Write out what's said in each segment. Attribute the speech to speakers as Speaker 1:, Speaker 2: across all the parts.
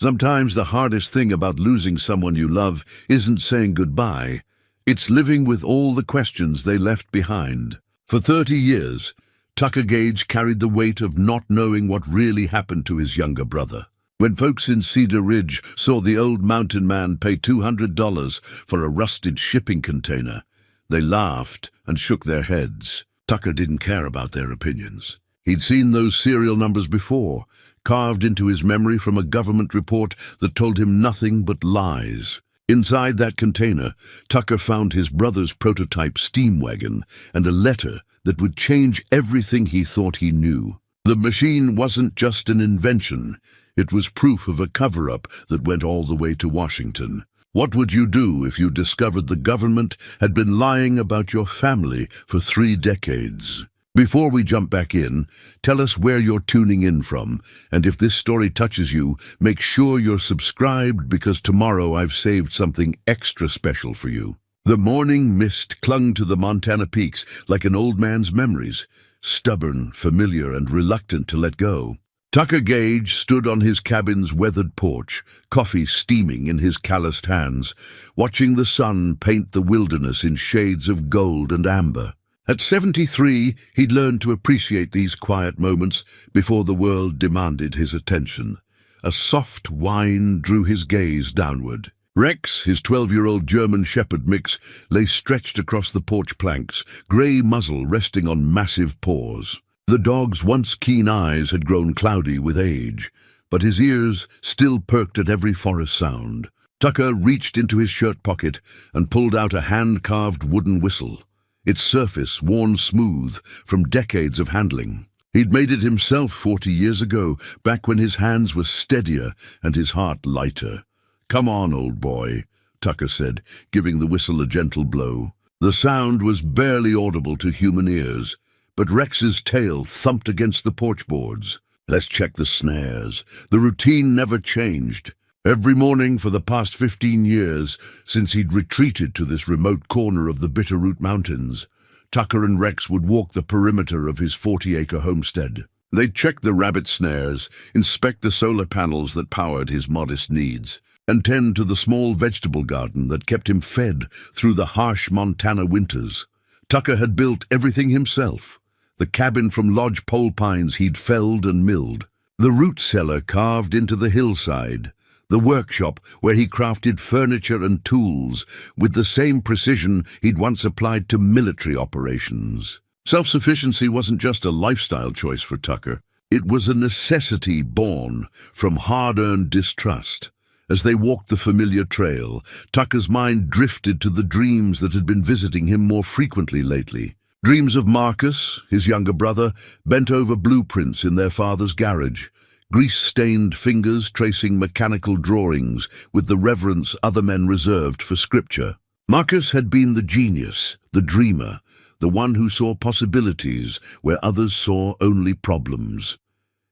Speaker 1: Sometimes the hardest thing about losing someone you love isn't saying goodbye. It's living with all the questions they left behind. For 30 years, Tucker Gage carried the weight of not knowing what really happened to his younger brother. When folks in Cedar Ridge saw the old mountain man pay $200 for a rusted shipping container, they laughed and shook their heads. Tucker didn't care about their opinions. He'd seen those serial numbers before, carved into his memory from a government report that told him nothing but lies. Inside that container, Tucker found his brother's prototype steam wagon and a letter that would change everything he thought he knew. The machine wasn't just an invention. It was proof of a cover-up that went all the way to Washington. What would you do if you discovered the government had been lying about your family for 3 decades? Before we jump back in, tell us where you're tuning in from, and if this story touches you, make sure you're subscribed because tomorrow I've saved something extra special for you. The morning mist clung to the Montana peaks like an old man's memories, stubborn, familiar, and reluctant to let go. Tucker Gage stood on his cabin's weathered porch, coffee steaming in his calloused hands, watching the sun paint the wilderness in shades of gold and amber. At 73, he'd learned to appreciate these quiet moments before the world demanded his attention. A soft whine drew his gaze downward. Rex, his 12-year-old German Shepherd mix, lay stretched across the porch planks, grey muzzle resting on massive paws. The dog's once keen eyes had grown cloudy with age, but his ears still perked at every forest sound. Tucker reached into his shirt pocket and pulled out a hand-carved wooden whistle, its surface worn smooth from decades of handling. He'd made it himself 40 years ago, back when his hands were steadier and his heart lighter. "Come on, old boy," Tucker said, giving the whistle a gentle blow. The sound was barely audible to human ears, but Rex's tail thumped against the porch boards. "Let's check the snares." The routine never changed. Every morning for the past 15 years, since he'd retreated to this remote corner of the Bitterroot Mountains, Tucker and Rex would walk the perimeter of his 40-acre homestead. They'd check the rabbit snares, inspect the solar panels that powered his modest needs, and tend to the small vegetable garden that kept him fed through the harsh Montana winters. Tucker had built everything himself. The cabin from lodge pole pines he'd felled and milled, the root cellar carved into the hillside, the workshop where he crafted furniture and tools with the same precision he'd once applied to military operations. Self-sufficiency wasn't just a lifestyle choice for Tucker. It was a necessity born from hard-earned distrust. As they walked the familiar trail, Tucker's mind drifted to the dreams that had been visiting him more frequently lately. Dreams of Marcus, his younger brother, bent over blueprints in their father's garage, grease-stained fingers tracing mechanical drawings with the reverence other men reserved for scripture. Marcus had been the genius, the dreamer, the one who saw possibilities where others saw only problems.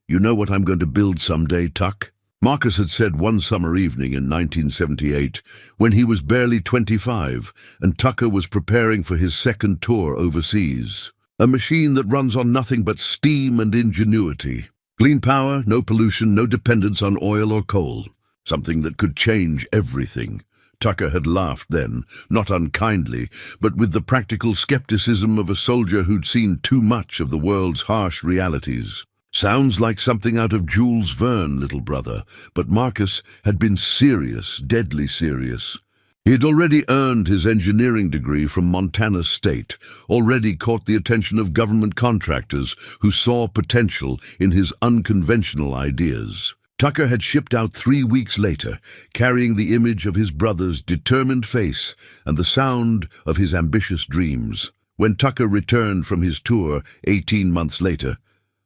Speaker 1: "You know what I'm going to build someday, Tuck?" Marcus had said one summer evening in 1978, when he was barely 25 and Tucker was preparing for his second tour overseas. "A machine that runs on nothing but steam and ingenuity. Clean power, no pollution, no dependence on oil or coal. Something that could change everything." Tucker had laughed then, not unkindly, but with the practical skepticism of a soldier who'd seen too much of the world's harsh realities. "Sounds like something out of Jules Verne, little brother," but Marcus had been serious, deadly serious. He had already earned his engineering degree from Montana State, already caught the attention of government contractors who saw potential in his unconventional ideas. Tucker had shipped out 3 weeks later, carrying the image of his brother's determined face and the sound of his ambitious dreams. When Tucker returned from his tour 18 months later,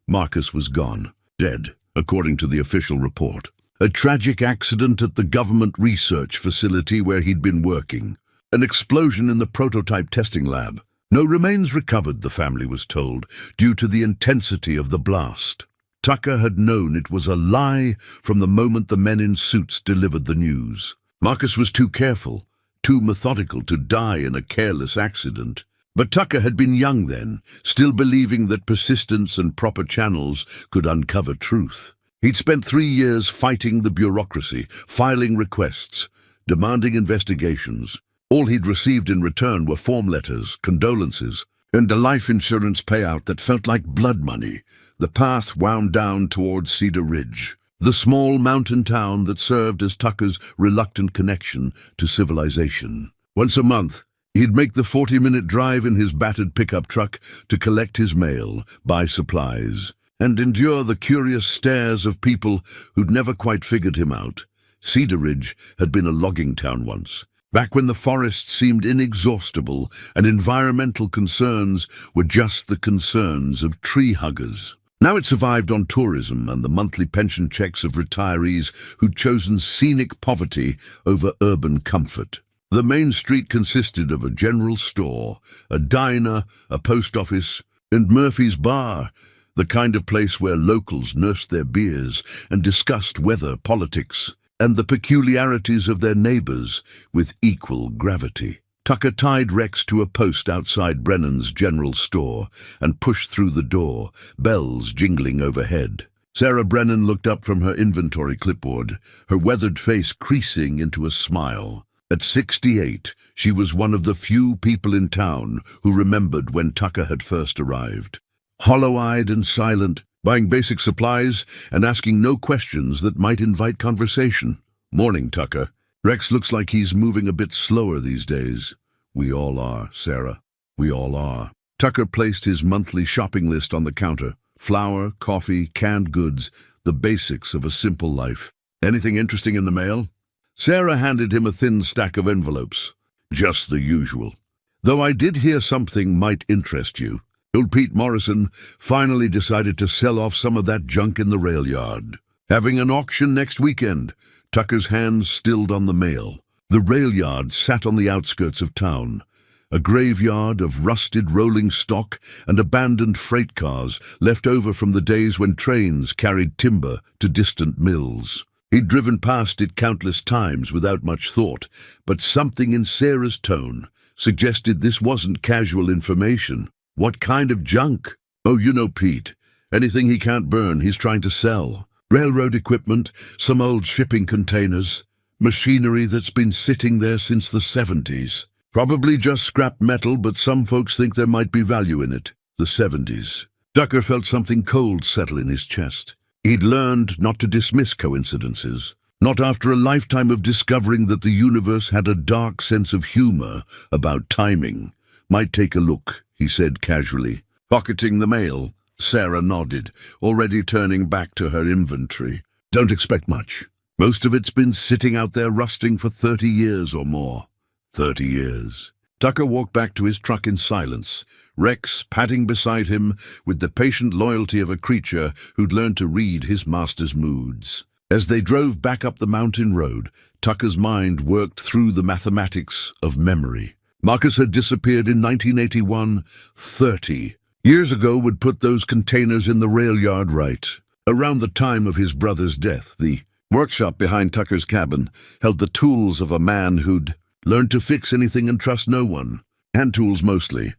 Speaker 1: Marcus was gone, dead, according to the official report. A tragic accident at the government research facility where he'd been working. An explosion in the prototype testing lab. No remains recovered, the family was told, due to the intensity of the blast. Tucker had known it was a lie from the moment the men in suits delivered the news. Marcus was too careful, too methodical to die in a careless accident. But Tucker had been young then, still believing that persistence and proper channels could uncover truth. He'd spent 3 years fighting the bureaucracy, filing requests, demanding investigations. All he'd received in return were form letters, condolences, and a life insurance payout that felt like blood money. The path wound down towards Cedar Ridge, the small mountain town that served as Tucker's reluctant connection to civilization. Once a month, he'd make the 40-minute drive in his battered pickup truck to collect his mail, buy supplies, and endure the curious stares of people who'd never quite figured him out. Cedar Ridge had been a logging town once, back when the forests seemed inexhaustible and environmental concerns were just the concerns of tree huggers. Now it survived on tourism and the monthly pension checks of retirees who'd chosen scenic poverty over urban comfort. The main street consisted of a general store, a diner, a post office, and Murphy's Bar, the kind of place where locals nursed their beers and discussed weather, politics, and the peculiarities of their neighbors with equal gravity. Tucker tied Rex to a post outside Brennan's general store and pushed through the door, bells jingling overhead. Sarah Brennan looked up from her inventory clipboard, her weathered face creasing into a smile. At 68, she was one of the few people in town who remembered when Tucker had first arrived. Hollow-eyed and silent, buying basic supplies and asking no questions that might invite conversation. "Morning, Tucker. Rex looks like he's moving a bit slower these days." "We all are, Sarah. We all are." Tucker placed his monthly shopping list on the counter. Flour, coffee, canned goods, the basics of a simple life. "Anything interesting in the mail?" Sarah handed him a thin stack of envelopes. "Just the usual. Though I did hear something might interest you. Old Pete Morrison finally decided to sell off some of that junk in the rail yard. Having an auction next weekend." Tucker's hands stilled on the mail. The rail yard sat on the outskirts of town, a graveyard of rusted rolling stock and abandoned freight cars left over from the days when trains carried timber to distant mills. He'd driven past it countless times without much thought, but something in Sarah's tone suggested this wasn't casual information. "What kind of junk?" "Oh, you know Pete. Anything he can't burn, he's trying to sell. Railroad equipment, some old shipping containers, machinery that's been sitting there since the 70s. Probably just scrap metal, but some folks think there might be value in it." The 70s. Tucker felt something cold settle in his chest. He'd learned not to dismiss coincidences, not after a lifetime of discovering that the universe had a dark sense of humor about timing. "Might take a look," he said casually. "Pocketing the mail?" Sarah nodded, already turning back to her inventory. "Don't expect much. Most of it's been sitting out there rusting for 30 years or more." 30 years. Tucker walked back to his truck in silence, Rex padding beside him with the patient loyalty of a creature who'd learned to read his master's moods. As they drove back up the mountain road, Tucker's mind worked through the mathematics of memory. Marcus had disappeared in 1981. 30 years ago would put those containers in the rail yard right. Around the time of his brother's death, the workshop behind Tucker's cabin held the tools of a man who'd learned to fix anything and trust no one. Hand tools mostly,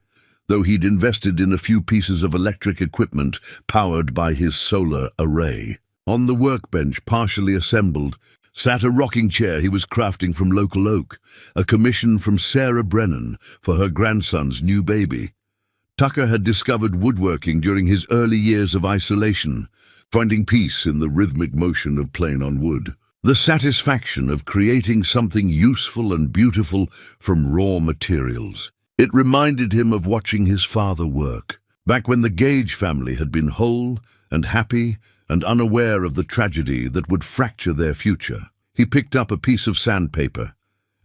Speaker 1: though he'd invested in a few pieces of electric equipment powered by his solar array. On the workbench, partially assembled, sat a rocking chair he was crafting from local oak, a commission from Sarah Brennan for her grandson's new baby. Tucker had discovered woodworking during his early years of isolation, finding peace in the rhythmic motion of playing on wood. The satisfaction of creating something useful and beautiful from raw materials. It reminded him of watching his father work, back when the Gage family had been whole and happy and unaware of the tragedy that would fracture their future. He picked up a piece of sandpaper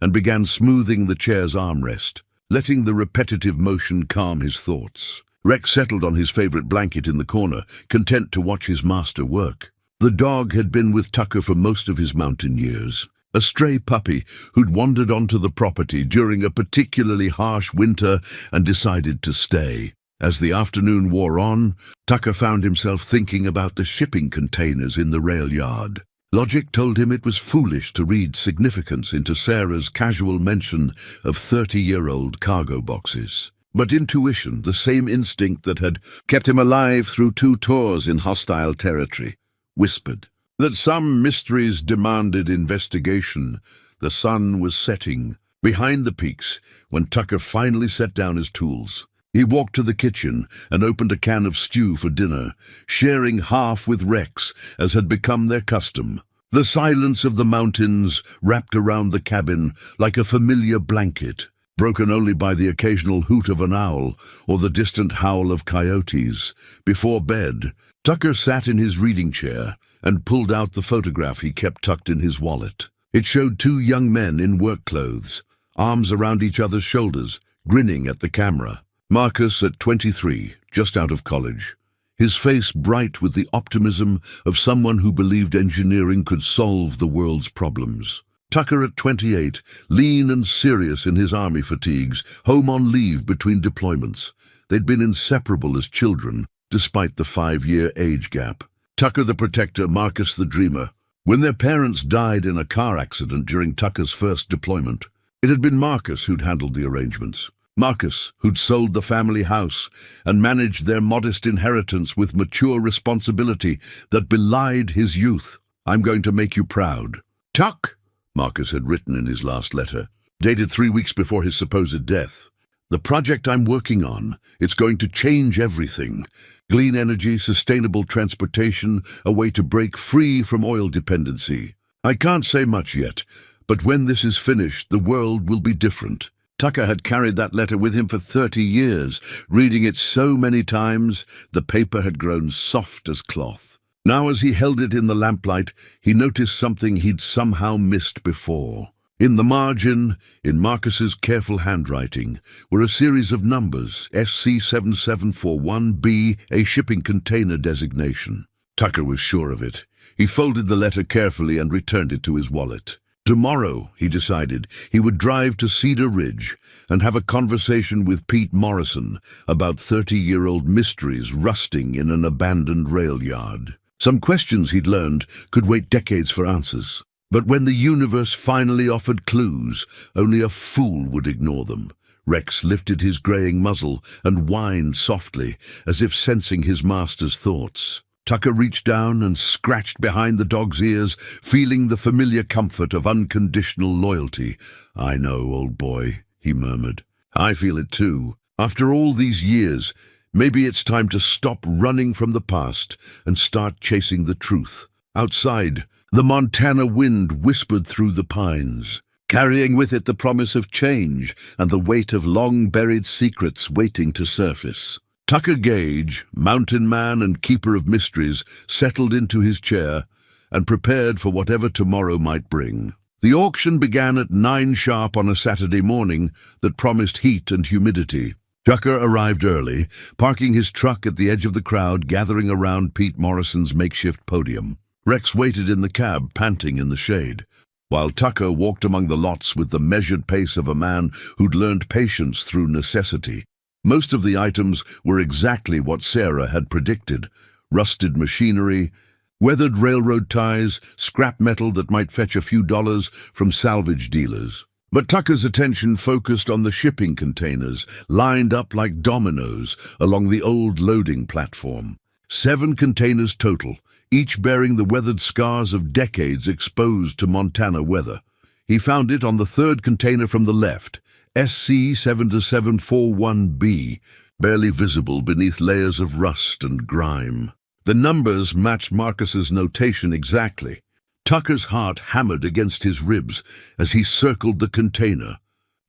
Speaker 1: and began smoothing the chair's armrest, letting the repetitive motion calm his thoughts. Rex settled on his favorite blanket in the corner, content to watch his master work. The dog had been with Tucker for most of his mountain years, a stray puppy who'd wandered onto the property during a particularly harsh winter and decided to stay. As the afternoon wore on, Tucker found himself thinking about the shipping containers in the rail yard. Logic told him it was foolish to read significance into Sarah's casual mention of 30-year-old cargo boxes. But intuition, the same instinct that had kept him alive through 2 tours in hostile territory, whispered. That some mysteries demanded investigation. The sun was setting behind the peaks when Tucker finally set down his tools. He walked to the kitchen and opened a can of stew for dinner, sharing half with Rex, as had become their custom. The silence of the mountains wrapped around the cabin like a familiar blanket, broken only by the occasional hoot of an owl or the distant howl of coyotes. Before bed, Tucker sat in his reading chair and pulled out the photograph he kept tucked in his wallet. It showed two young men in work clothes, arms around each other's shoulders, grinning at the camera. Marcus at 23, just out of college, his face bright with the optimism of someone who believed engineering could solve the world's problems. Tucker at 28, lean and serious in his army fatigues, home on leave between deployments. They'd been inseparable as children, despite the 5-year age gap. Tucker the protector, Marcus the dreamer. When their parents died in a car accident during Tucker's first deployment, it had been Marcus who'd handled the arrangements. Marcus, who'd sold the family house and managed their modest inheritance with mature responsibility that belied his youth. "I'm going to make you proud." "Tuck," Marcus had written in his last letter, dated 3 weeks before his supposed death. "The project I'm working on, it's going to change everything. Clean energy, sustainable transportation, a way to break free from oil dependency. I can't say much yet, but when this is finished, the world will be different." Tucker had carried that letter with him for 30 years, reading it so many times the paper had grown soft as cloth. Now as he held it in the lamplight, he noticed something he'd somehow missed before. In the margin, in Marcus's careful handwriting, were a series of numbers, SC7741B, a shipping container designation. Tucker was sure of it. He folded the letter carefully and returned it to his wallet. Tomorrow, he decided, he would drive to Cedar Ridge and have a conversation with Pete Morrison about 30-year-old mysteries rusting in an abandoned rail yard. Some questions he'd learned could wait decades for answers. But when the universe finally offered clues, only a fool would ignore them. Rex lifted his graying muzzle and whined softly, as if sensing his master's thoughts. Tucker reached down and scratched behind the dog's ears, feeling the familiar comfort of unconditional loyalty. "I know, old boy," he murmured. "I feel it too. After all these years, maybe it's time to stop running from the past and start chasing the truth." Outside, the Montana wind whispered through the pines, carrying with it the promise of change and the weight of long-buried secrets waiting to surface. Tucker Gage, mountain man and keeper of mysteries, settled into his chair and prepared for whatever tomorrow might bring. The auction began at 9 sharp on a Saturday morning that promised heat and humidity. Tucker arrived early, parking his truck at the edge of the crowd gathering around Pete Morrison's makeshift podium. Rex waited in the cab, panting in the shade, while Tucker walked among the lots with the measured pace of a man who'd learned patience through necessity. Most of the items were exactly what Sarah had predicted: rusted machinery, weathered railroad ties, scrap metal that might fetch a few dollars from salvage dealers. But Tucker's attention focused on the shipping containers, lined up like dominoes along the old loading platform. 7 containers total, each bearing the weathered scars of decades exposed to Montana weather. He found it on the 3rd container from the left, SC7741B, barely visible beneath layers of rust and grime. The numbers matched Marcus's notation exactly. Tucker's heart hammered against his ribs as he circled the container,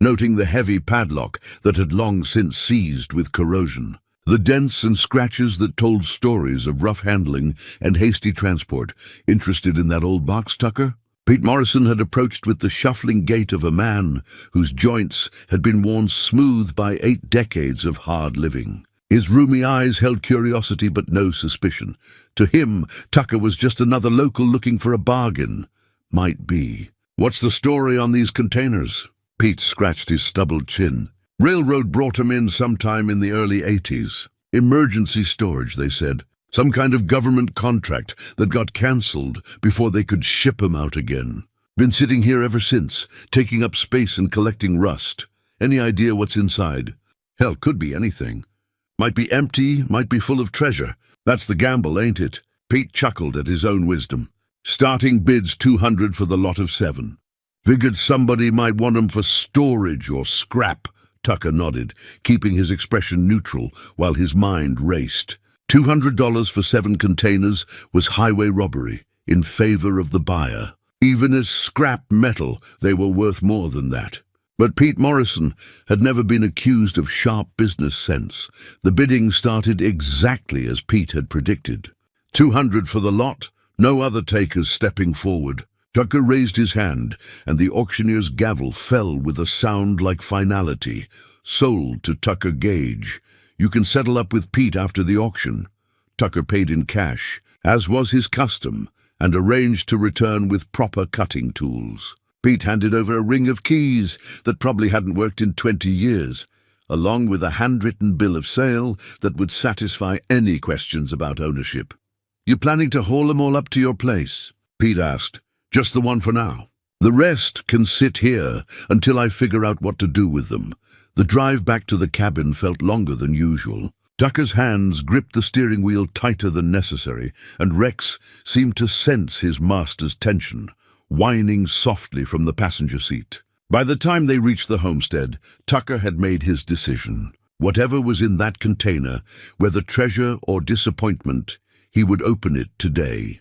Speaker 1: noting the heavy padlock that had long since seized with corrosion. The dents and scratches that told stories of rough handling and hasty transport. "Interested in that old box, Tucker?" Pete Morrison had approached with the shuffling gait of a man whose joints had been worn smooth by 8 decades of hard living. His roomy eyes held curiosity but no suspicion. To him, Tucker was just another local looking for a bargain. Might be. "What's the story on these containers?" Pete scratched his stubbled chin. "Railroad brought 'em in sometime in the early 80s. Emergency storage, they said. Some kind of government contract that got cancelled before they could ship 'em out again. Been sitting here ever since, taking up space and collecting rust. Any idea what's inside?" "Hell, could be anything. Might be empty, might be full of treasure. That's the gamble, ain't it? Pete chuckled at his own wisdom. Starting bid's 200 for the lot of 7. Figured somebody might want 'em for storage or scrap, Tucker nodded, keeping his expression neutral while his mind raced. $200 for 7 containers was highway robbery in favor of the buyer. Even as scrap metal, they were worth more than that. But Pete Morrison had never been accused of sharp business sense. The bidding started exactly as Pete had predicted. 200 for the lot, no other takers stepping forward. Tucker raised his hand, and the auctioneer's gavel fell with a sound like finality. Sold to Tucker Gage. You can settle up with Pete after the auction. Tucker paid in cash, as was his custom, and arranged to return with proper cutting tools. Pete handed over a ring of keys that probably hadn't worked in 20 years, along with a handwritten bill of sale that would satisfy any questions about ownership. "You planning to haul them all up to your place?" Pete asked. "Just the one for now. The rest can sit here until I figure out what to do with them." The drive back to the cabin felt longer than usual. Tucker's hands gripped the steering wheel tighter than necessary, and Rex seemed to sense his master's tension, whining softly from the passenger seat. By the time they reached the homestead, Tucker had made his decision. Whatever was in that container, whether treasure or disappointment, he would open it today.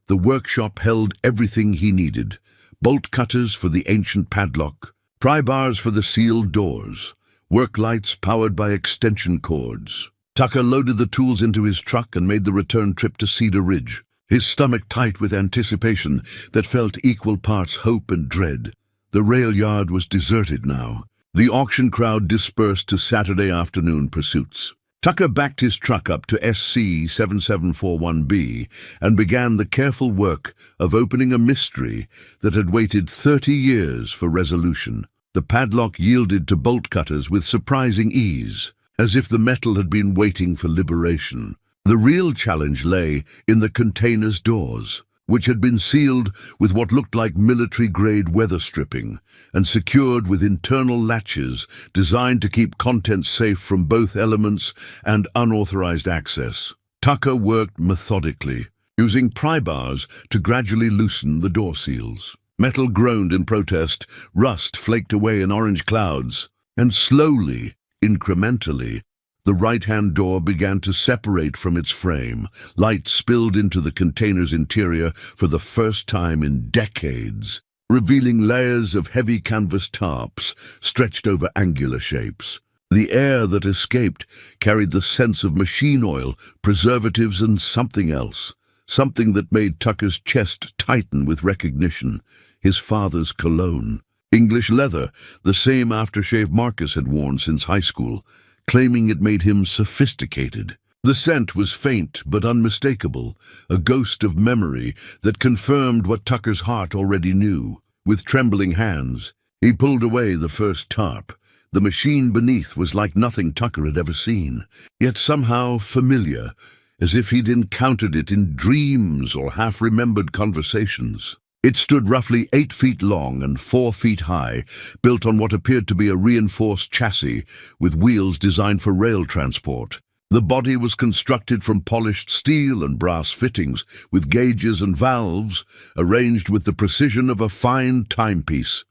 Speaker 1: The workshop held everything he needed: bolt cutters for the ancient padlock, pry bars for the sealed doors, work lights powered by extension cords. Tucker loaded the tools into his truck and made the return trip to Cedar Ridge, his stomach tight with anticipation that felt equal parts hope and dread. The rail yard was deserted now. The auction crowd dispersed to Saturday afternoon pursuits. Tucker backed his truck up to SC 7741B and began the careful work of opening a mystery that had waited 30 years for resolution. The padlock yielded to bolt cutters with surprising ease, as if the metal had been waiting for liberation. The real challenge lay in the container's doors, which had been sealed with what looked like military-grade weather stripping and secured with internal latches designed to keep contents safe from both elements and unauthorized access. Tucker worked methodically, using pry bars to gradually loosen the door seals. Metal groaned in protest, rust flaked away in orange clouds, and slowly, incrementally, the right-hand door began to separate from its frame. Light spilled into the container's interior for the first time in decades, revealing layers of heavy canvas tarps stretched over angular shapes. The air that escaped carried the sense of machine oil, preservatives, and something else. Something that made Tucker's chest tighten with recognition. His father's cologne. English leather, the same aftershave Marcus had worn since high school, claiming it made him sophisticated. The scent was faint but unmistakable, a ghost of memory that confirmed what Tucker's heart already knew. With trembling hands, he pulled away the first tarp. The machine beneath was like nothing Tucker had ever seen, yet somehow familiar, as if he'd encountered it in dreams or half-remembered conversations. It stood roughly 8 feet long and 4 feet high, built on what appeared to be a reinforced chassis with wheels designed for rail transport. The body was constructed from polished steel and brass fittings, with gauges and valves arranged with the precision of a fine timepiece.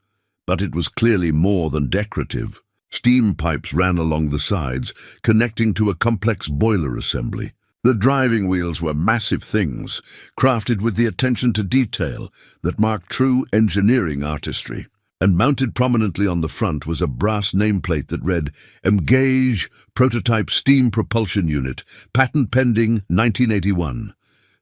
Speaker 1: But it was clearly more than decorative. Steam pipes ran along the sides, connecting to a complex boiler assembly. The driving wheels were massive things, crafted with the attention to detail that marked true engineering artistry. And mounted prominently on the front was a brass nameplate that read, "Engage Prototype Steam Propulsion Unit, Patent Pending 1981.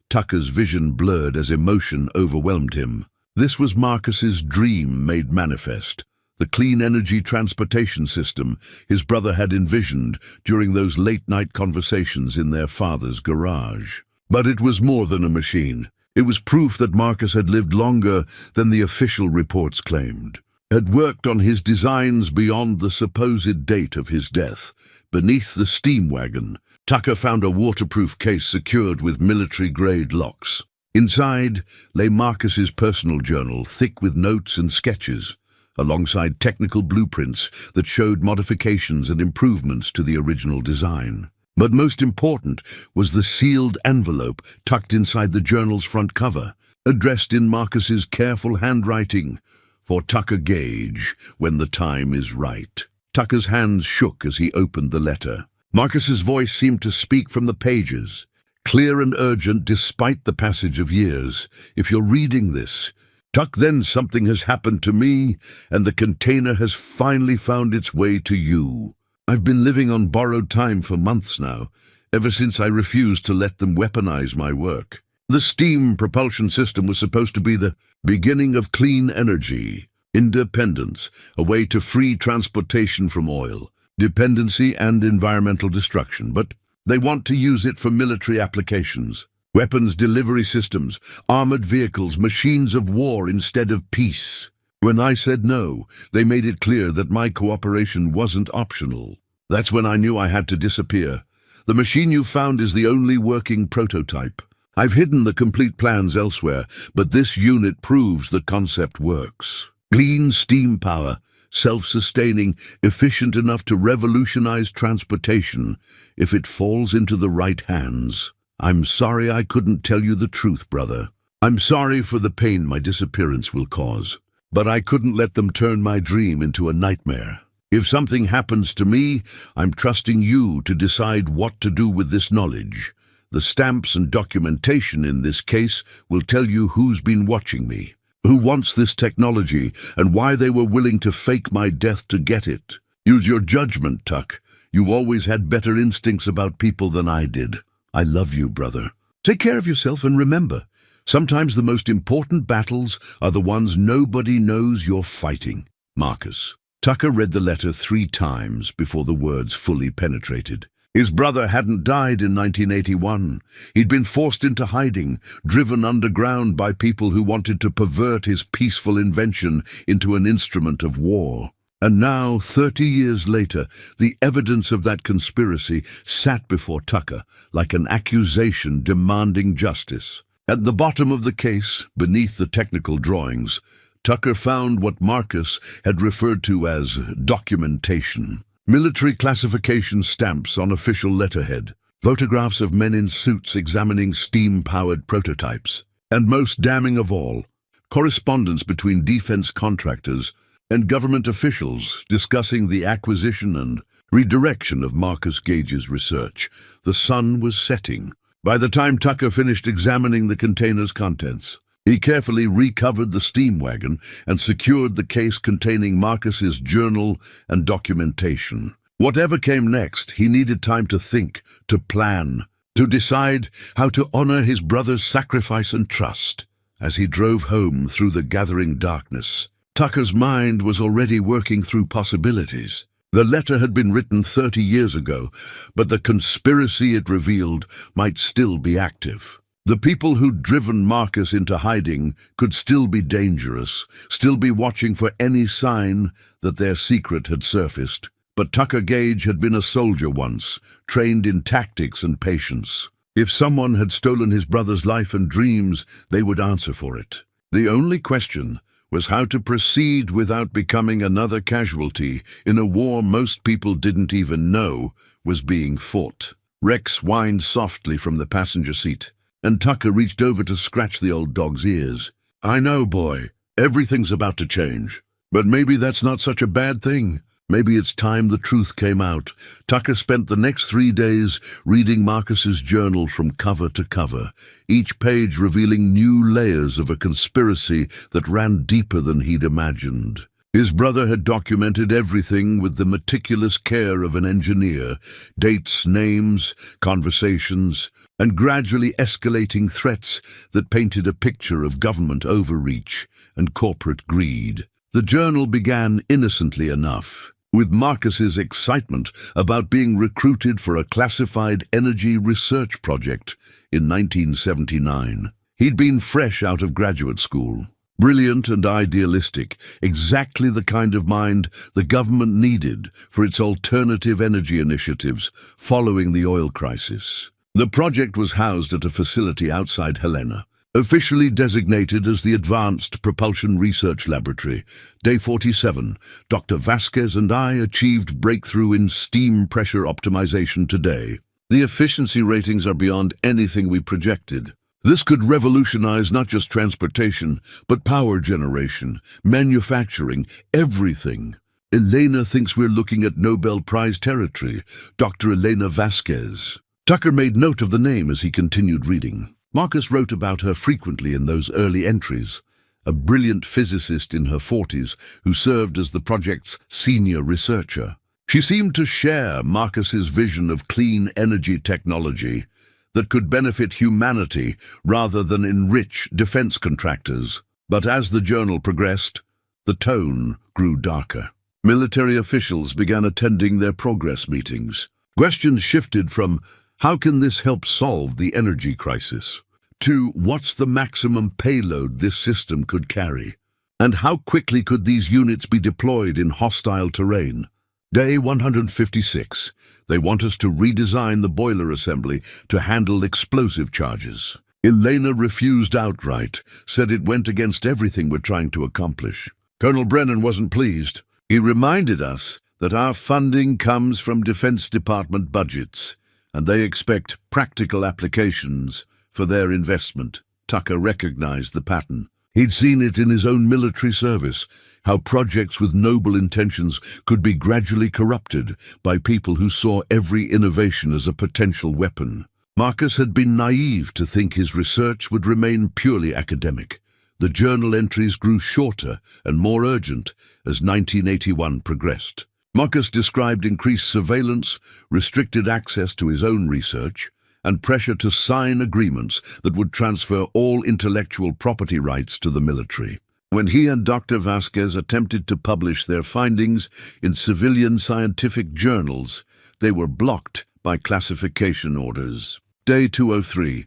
Speaker 1: Tucker's vision blurred as emotion overwhelmed him. This was Marcus's dream made manifest. The clean energy transportation system his brother had envisioned during those late-night conversations in their father's garage. But it was more than a machine. It was proof that Marcus had lived longer than the official reports claimed, had worked on his designs beyond the supposed date of his death. Beneath the steam wagon, Tucker found a waterproof case secured with military-grade locks. Inside lay Marcus's personal journal, thick with notes and sketches, alongside technical blueprints that showed modifications and improvements to the original design. But most important was the sealed envelope tucked inside the journal's front cover, addressed in Marcus's careful handwriting, "For Tucker Gage, when the time is right." Tucker's hands shook as he opened the letter. Marcus's voice seemed to speak from the pages, clear and urgent despite the passage of years. "If you're reading this, Tuck, then something has happened to me, and the container has finally found its way to you. I've been living on borrowed time for months now, ever since I refused to let them weaponize my work. The steam propulsion system was supposed to be the beginning of clean energy, independence, a way to free transportation from oil, dependency and environmental destruction, but they want to use it for military applications. Weapons delivery systems, armored vehicles, machines of war instead of peace. When I said no, they made it clear that my cooperation wasn't optional. That's when I knew I had to disappear. The machine you found is the only working prototype. I've hidden the complete plans elsewhere, but this unit proves the concept works. Clean steam power, self-sustaining, efficient enough to revolutionize transportation if it falls into the right hands. I'm sorry I couldn't tell you the truth, brother. I'm sorry for the pain my disappearance will cause. But I couldn't let them turn my dream into a nightmare. If something happens to me, I'm trusting you to decide what to do with this knowledge. The stamps and documentation in this case will tell you who's been watching me, who wants this technology, and why they were willing to fake my death to get it. Use your judgment, Tuck. You always had better instincts about people than I did. I love you, brother. Take care of yourself and remember, sometimes the most important battles are the ones nobody knows you're fighting. Marcus. Tucker read the letter 3 times before the words fully penetrated. His brother hadn't died in 1981. He'd been forced into hiding, driven underground by people who wanted to pervert his peaceful invention into an instrument of war. And now, 30 years later, the evidence of that conspiracy sat before Tucker like an accusation demanding justice. At the bottom of the case, beneath the technical drawings, Tucker found what Marcus had referred to as documentation. Military classification stamps on official letterhead, photographs of men in suits examining steam-powered prototypes, and most damning of all, correspondence between defense contractors and government officials discussing the acquisition and redirection of Marcus Gage's research. The sun was setting. By the time Tucker finished examining the container's contents, he carefully recovered the steam wagon and secured the case containing Marcus's journal and documentation. Whatever came next, he needed time to think, to plan, to decide how to honor his brother's sacrifice and trust. As he drove home through the gathering darkness, Tucker's mind was already working through possibilities. The letter had been written 30 years ago, but the conspiracy it revealed might still be active. The people who'd driven Marcus into hiding could still be dangerous, still be watching for any sign that their secret had surfaced. But Tucker Gage had been a soldier once, trained in tactics and patience. If someone had stolen his brother's life and dreams, they would answer for it. The only question was how to proceed without becoming another casualty in a war most people didn't even know was being fought. Rex whined softly from the passenger seat, and Tucker reached over to scratch the old dog's ears. "I know, boy, everything's about to change. But maybe that's not such a bad thing. Maybe it's time the truth came out." Tucker spent the next 3 days reading Marcus's journal from cover to cover, each page revealing new layers of a conspiracy that ran deeper than he'd imagined. His brother had documented everything with the meticulous care of an engineer, dates, names, conversations, and gradually escalating threats that painted a picture of government overreach and corporate greed. The journal began innocently enough, with Marcus's excitement about being recruited for a classified energy research project in 1979. He'd been fresh out of graduate school. Brilliant and idealistic, exactly the kind of mind the government needed for its alternative energy initiatives following the oil crisis. The project was housed at a facility outside Helena, officially designated as the Advanced Propulsion Research Laboratory. Day 47, Dr. Vasquez and I achieved breakthrough in steam pressure optimization today. The efficiency ratings are beyond anything we projected. This could revolutionize not just transportation, but power generation, manufacturing, everything. Elena thinks we're looking at Nobel Prize territory, Dr. Elena Vasquez. Tucker made note of the name as he continued reading. Marcus wrote about her frequently in those early entries. A brilliant physicist in her 40s who served as the project's senior researcher. She seemed to share Marcus's vision of clean energy technology that could benefit humanity rather than enrich defense contractors. But as the journal progressed, the tone grew darker. Military officials began attending their progress meetings. Questions shifted from, how can this help solve the energy crisis? To, what's the maximum payload this system could carry? And how quickly could these units be deployed in hostile terrain? Day 156. They want us to redesign the boiler assembly to handle explosive charges. Elena refused outright, said it went against everything we're trying to accomplish. Colonel Brennan wasn't pleased. He reminded us that our funding comes from Defense Department budgets, and they expect practical applications for their investment. Tucker recognized the pattern. He'd seen it in his own military service, how projects with noble intentions could be gradually corrupted by people who saw every innovation as a potential weapon. Marcus had been naive to think his research would remain purely academic. The journal entries grew shorter and more urgent as 1981 progressed. Marcus described increased surveillance, restricted access to his own research, and pressure to sign agreements that would transfer all intellectual property rights to the military. When he and Dr. Vasquez attempted to publish their findings in civilian scientific journals, they were blocked by classification orders. Day 203.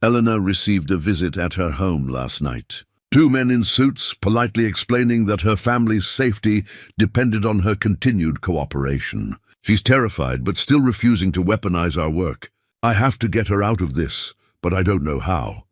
Speaker 1: Elena received a visit at her home last night. Two men in suits politely explaining that her family's safety depended on her continued cooperation. She's terrified, but still refusing to weaponize our work. I have to get her out of this, but I don't know how.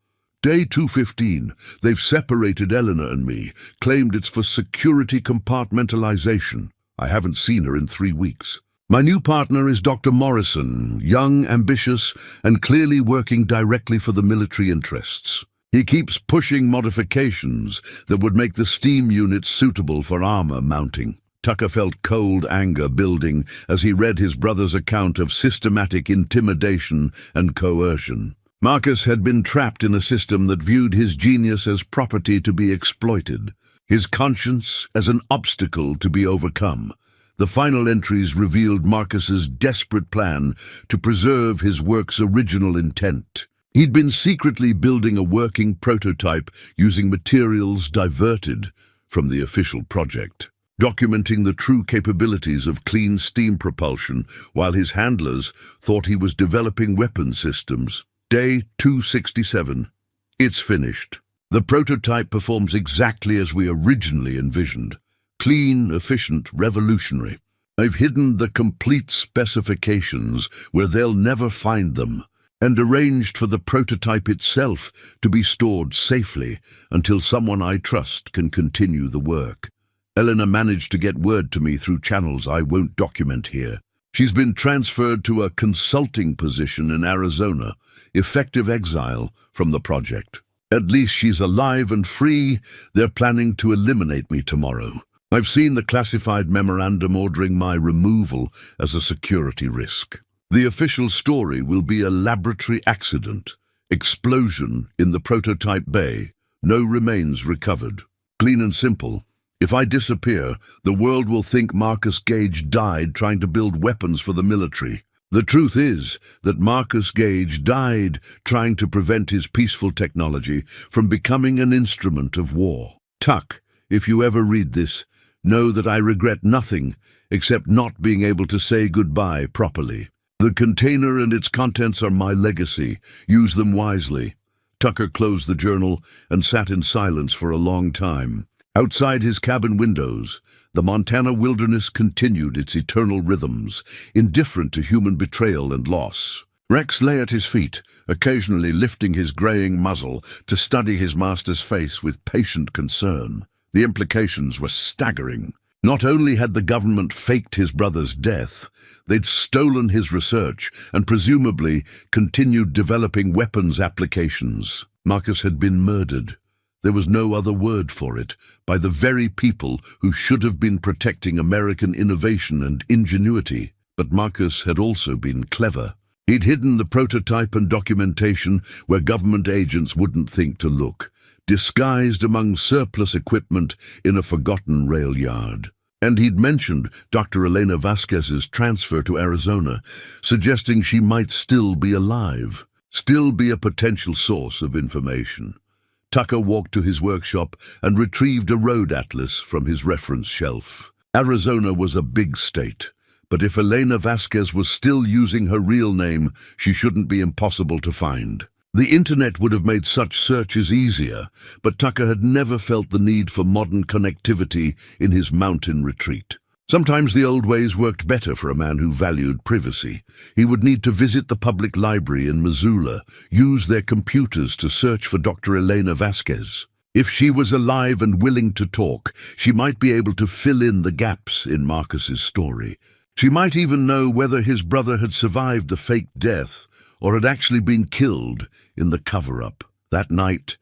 Speaker 1: Day 215. They've separated Elena and me, claimed it's for security compartmentalization. I haven't seen her in 3 weeks. My new partner is Dr. Morrison, young, ambitious, and clearly working directly for the military interests. He keeps pushing modifications that would make the steam units suitable for armor mounting. Tucker felt cold anger building as he read his brother's account of systematic intimidation and coercion. Marcus had been trapped in a system that viewed his genius as property to be exploited, his conscience as an obstacle to be overcome. The final entries revealed Marcus's desperate plan to preserve his work's original intent. He'd been secretly building a working prototype using materials diverted from the official project, documenting the true capabilities of clean steam propulsion while his handlers thought he was developing weapon systems. Day 267. It's finished. The prototype performs exactly as we originally envisioned. Clean, efficient, revolutionary. I've hidden the complete specifications where they'll never find them, and arranged for the prototype itself to be stored safely until someone I trust can continue the work. Elena managed to get word to me through channels I won't document here. She's been transferred to a consulting position in Arizona, effective exile from the project. At least she's alive and free. They're planning to eliminate me tomorrow. I've seen the classified memorandum ordering my removal as a security risk. The official story will be a laboratory accident, explosion in the prototype bay, no remains recovered. Clean and simple. If I disappear, the world will think Marcus Gage died trying to build weapons for the military. The truth is that Marcus Gage died trying to prevent his peaceful technology from becoming an instrument of war. Tuck, if you ever read this, know that I regret nothing except not being able to say goodbye properly. The container and its contents are my legacy. Use them wisely. Tucker closed the journal and sat in silence for a long time. Outside his cabin windows, the Montana wilderness continued its eternal rhythms, indifferent to human betrayal and loss. Rex lay at his feet, occasionally lifting his graying muzzle to study his master's face with patient concern. The implications were staggering. Not only had the government faked his brother's death, they'd stolen his research and presumably continued developing weapons applications. Marcus had been murdered. There was no other word for it, by the very people who should have been protecting American innovation and ingenuity. But Marcus had also been clever. He'd hidden the prototype and documentation where government agents wouldn't think to look, disguised among surplus equipment in a forgotten rail yard. And he'd mentioned Dr. Elena Vasquez's transfer to Arizona, suggesting she might still be alive, still be a potential source of information. Tucker walked to his workshop and retrieved a road atlas from his reference shelf. Arizona was a big state, but if Elena Vasquez was still using her real name, she shouldn't be impossible to find. The internet would have made such searches easier, but Tucker had never felt the need for modern connectivity in his mountain retreat. Sometimes the old ways worked better for a man who valued privacy. He would need to visit the public library in Missoula, use their computers to search for Dr. Elena Vasquez. If she was alive and willing to talk, she might be able to fill in the gaps in Marcus's story. She might even know whether his brother had survived the fake death or had actually been killed in the cover-up. That night,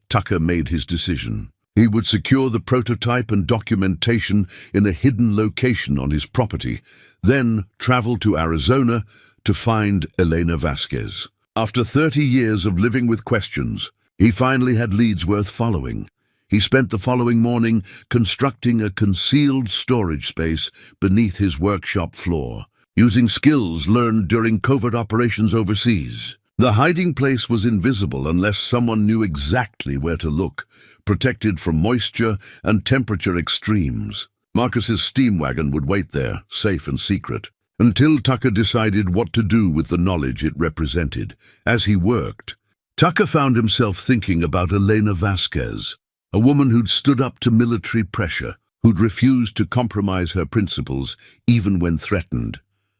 Speaker 1: Tucker made his decision. He would secure the prototype and documentation in a hidden location on his property, then travel to Arizona to find Elena Vasquez. After 30 years of living with questions, he finally had leads worth following. He spent the following morning constructing a concealed storage space beneath his workshop floor, using skills learned during covert operations overseas. The hiding place was invisible unless someone knew exactly where to look, protected from moisture and temperature extremes. Marcus's steam wagon would wait there, safe and secret, until Tucker decided what to do with the knowledge it represented. As he worked, Tucker found himself thinking about Elena Vasquez, a woman who'd stood up to military pressure, who'd refused to compromise her principles even when threatened.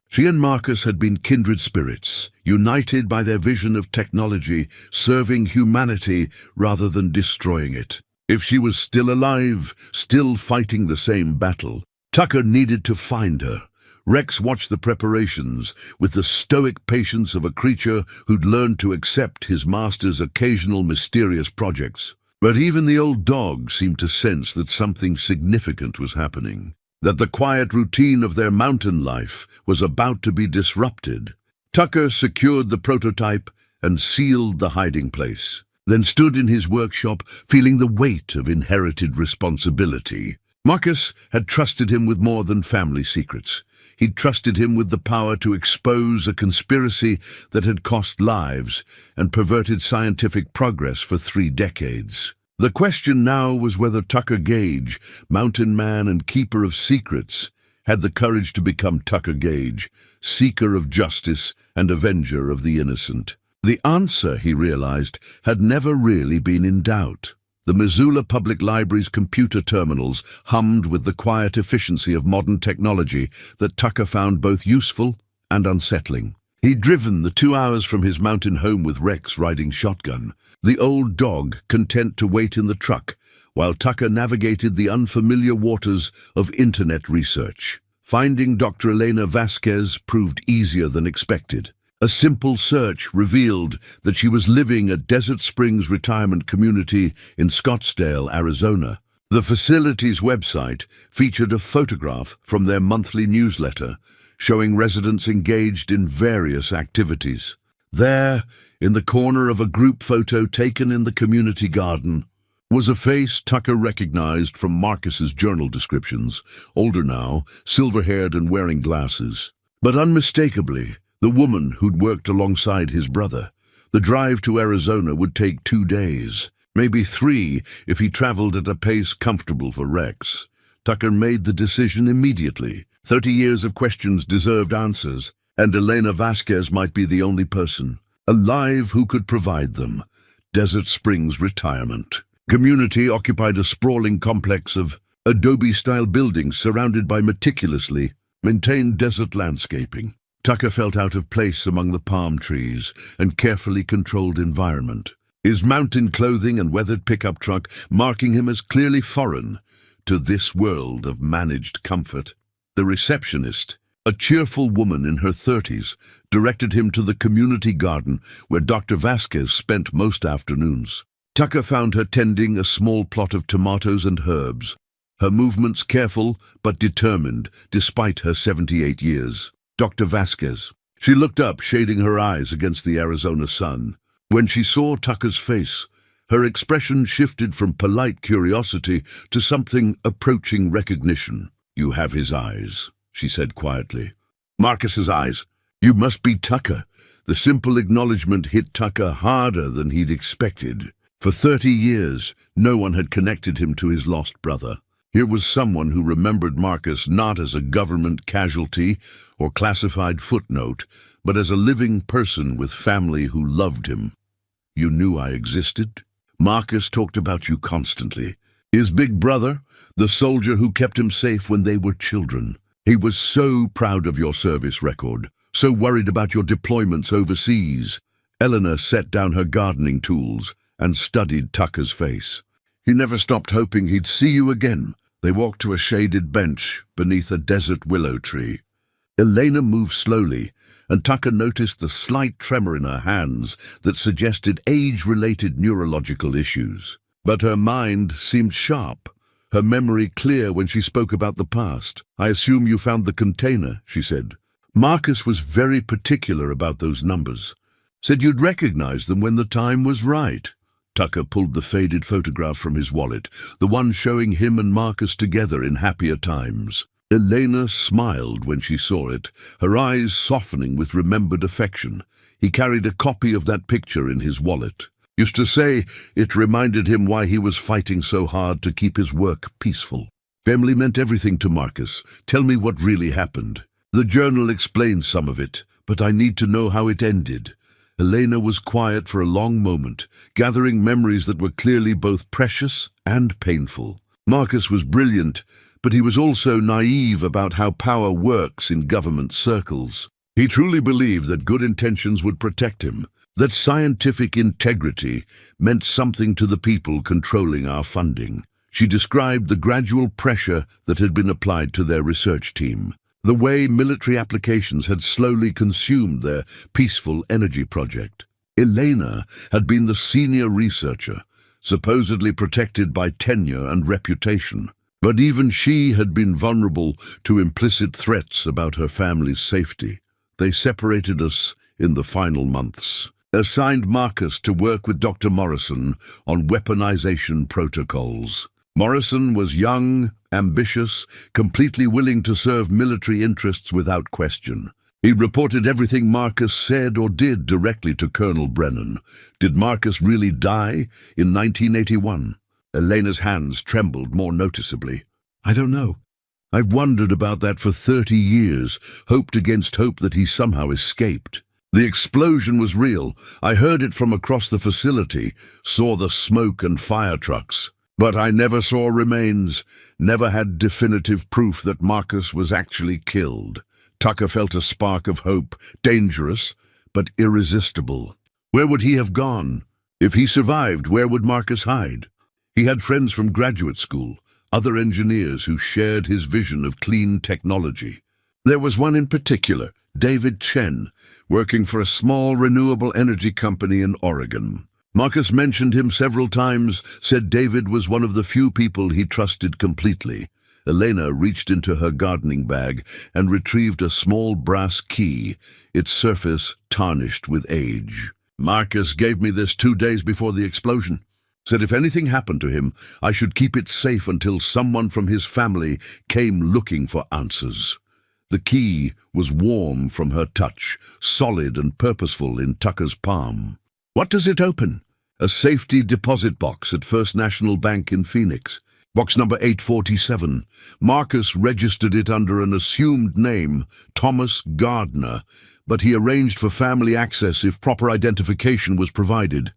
Speaker 1: She and Marcus had been kindred spirits, united by their vision of technology, serving humanity rather than destroying it. If she was still alive, still fighting the same battle, Tucker needed to find her. Rex watched the preparations with the stoic patience of a creature who'd learned to accept his master's occasional mysterious projects. But even the old dog seemed to sense that something significant was happening, that the quiet routine of their mountain life was about to be disrupted. Tucker secured the prototype and sealed the hiding place, then stood in his workshop feeling the weight of inherited responsibility. Marcus had trusted him with more than family secrets. He'd trusted him with the power to expose a conspiracy that had cost lives and perverted scientific progress for 3 decades. The question now was whether Tucker Gage, mountain man and keeper of secrets, had the courage to become Tucker Gage, seeker of justice and avenger of the innocent. The answer, he realized, had never really been in doubt. The Missoula Public Library's computer terminals hummed with the quiet efficiency of modern technology that Tucker found both useful and unsettling. He'd driven the 2 hours from his mountain home with Rex riding shotgun, the old dog content to wait in the truck, while Tucker navigated the unfamiliar waters of internet research. Finding Dr. Elena Vasquez proved easier than expected. A simple search revealed that she was living at Desert Springs Retirement Community in Scottsdale, Arizona. The facility's website featured a photograph from their monthly newsletter, showing residents engaged in various activities. There, in the corner of a group photo taken in the community garden, was a face Tucker recognized from Marcus's journal descriptions, older now, silver-haired and wearing glasses. But unmistakably, the woman who'd worked alongside his brother. The drive to Arizona would take 2 days, maybe 3 if he traveled at a pace comfortable for Rex. Tucker made the decision immediately. 30 years of questions deserved answers, and Elena Vasquez might be the only person alive who could provide them. Desert Springs Retirement Community occupied a sprawling complex of adobe-style buildings surrounded by meticulously maintained desert landscaping. Tucker felt out of place among the palm trees and carefully controlled environment, his mountain clothing and weathered pickup truck marking him as clearly foreign. to this world of managed comfort. The receptionist, a cheerful woman in her 30s, directed him to the community garden where Dr. Vasquez spent most afternoons. Tucker found her tending a small plot of tomatoes and herbs, her movements careful but determined despite her 78 years. Dr. Vasquez. She looked up, shading her eyes against the Arizona sun. When she saw Tucker's face, her expression shifted from polite curiosity to something approaching recognition. "You have his eyes," she said quietly. "Marcus's eyes. You must be Tucker." The simple acknowledgement hit Tucker harder than he'd expected. For 30 years, no one had connected him to his lost brother. Here was someone who remembered Marcus not as a government casualty or classified footnote, but as a living person with family who loved him. "You knew I existed? Marcus talked about you constantly. His big brother, the soldier who kept him safe when they were children. He was so proud of your service record, so worried about your deployments overseas." Eleanor set down her gardening tools and studied Tucker's face. "He never stopped hoping he'd see you again." They walked to a shaded bench beneath a desert willow tree. Elena moved slowly, and Tucker noticed the slight tremor in her hands that suggested age-related neurological issues. But her mind seemed sharp, her memory clear when she spoke about the past. "I assume you found the container," she said. "Marcus was very particular about those numbers. Said you'd recognize them when the time was right." Tucker pulled the faded photograph from his wallet, the one showing him and Marcus together in happier times. Elena smiled when she saw it, her eyes softening with remembered affection. He carried a copy of that picture in his wallet. Used to say it reminded him why he was fighting so hard to keep his work peaceful. "Family meant everything to Marcus. Tell me what really happened." "The journal explains some of it, but I need to know how it ended." Elena was quiet for a long moment, gathering memories that were clearly both precious and painful. Marcus was brilliant, but he was also naive about how power works in government circles. He truly believed that good intentions would protect him, that scientific integrity meant something to the people controlling our funding. She described the gradual pressure that had been applied to their research team, the way military applications had slowly consumed their peaceful energy project. Elena had been the senior researcher, supposedly protected by tenure and reputation. But even she had been vulnerable to implicit threats about her family's safety. They separated us in the final months. Assigned Marcus to work with Dr. Morrison on weaponization protocols. Morrison was young, ambitious, completely willing to serve military interests without question. He reported everything Marcus said or did directly to Colonel Brennan. Did Marcus really die in 1981? Elena's hands trembled more noticeably. "I don't know. I've wondered about that for 30 years, hoped against hope that he somehow escaped. The explosion was real. I heard it from across the facility, saw the smoke and fire trucks. But I never saw remains, never had definitive proof that Marcus was actually killed." Tucker felt a spark of hope, dangerous, but irresistible. Where would he have gone? If he survived, where would Marcus hide? He had friends from graduate school, other engineers who shared his vision of clean technology. There was one in particular, David Chen, working for a small renewable energy company in Oregon. Marcus mentioned him several times, said David was one of the few people he trusted completely. Elena reached into her gardening bag and retrieved a small brass key, its surface tarnished with age. "Marcus gave me this 2 days before the explosion. Said if anything happened to him, I should keep it safe until someone from his family came looking for answers." The key was warm from her touch, solid and purposeful in Tucker's palm. "What does it open?" "A safety deposit box at First National Bank in Phoenix. Box number 847. Marcus registered it under an assumed name, Thomas Gardner, but he arranged for family access if proper identification was provided."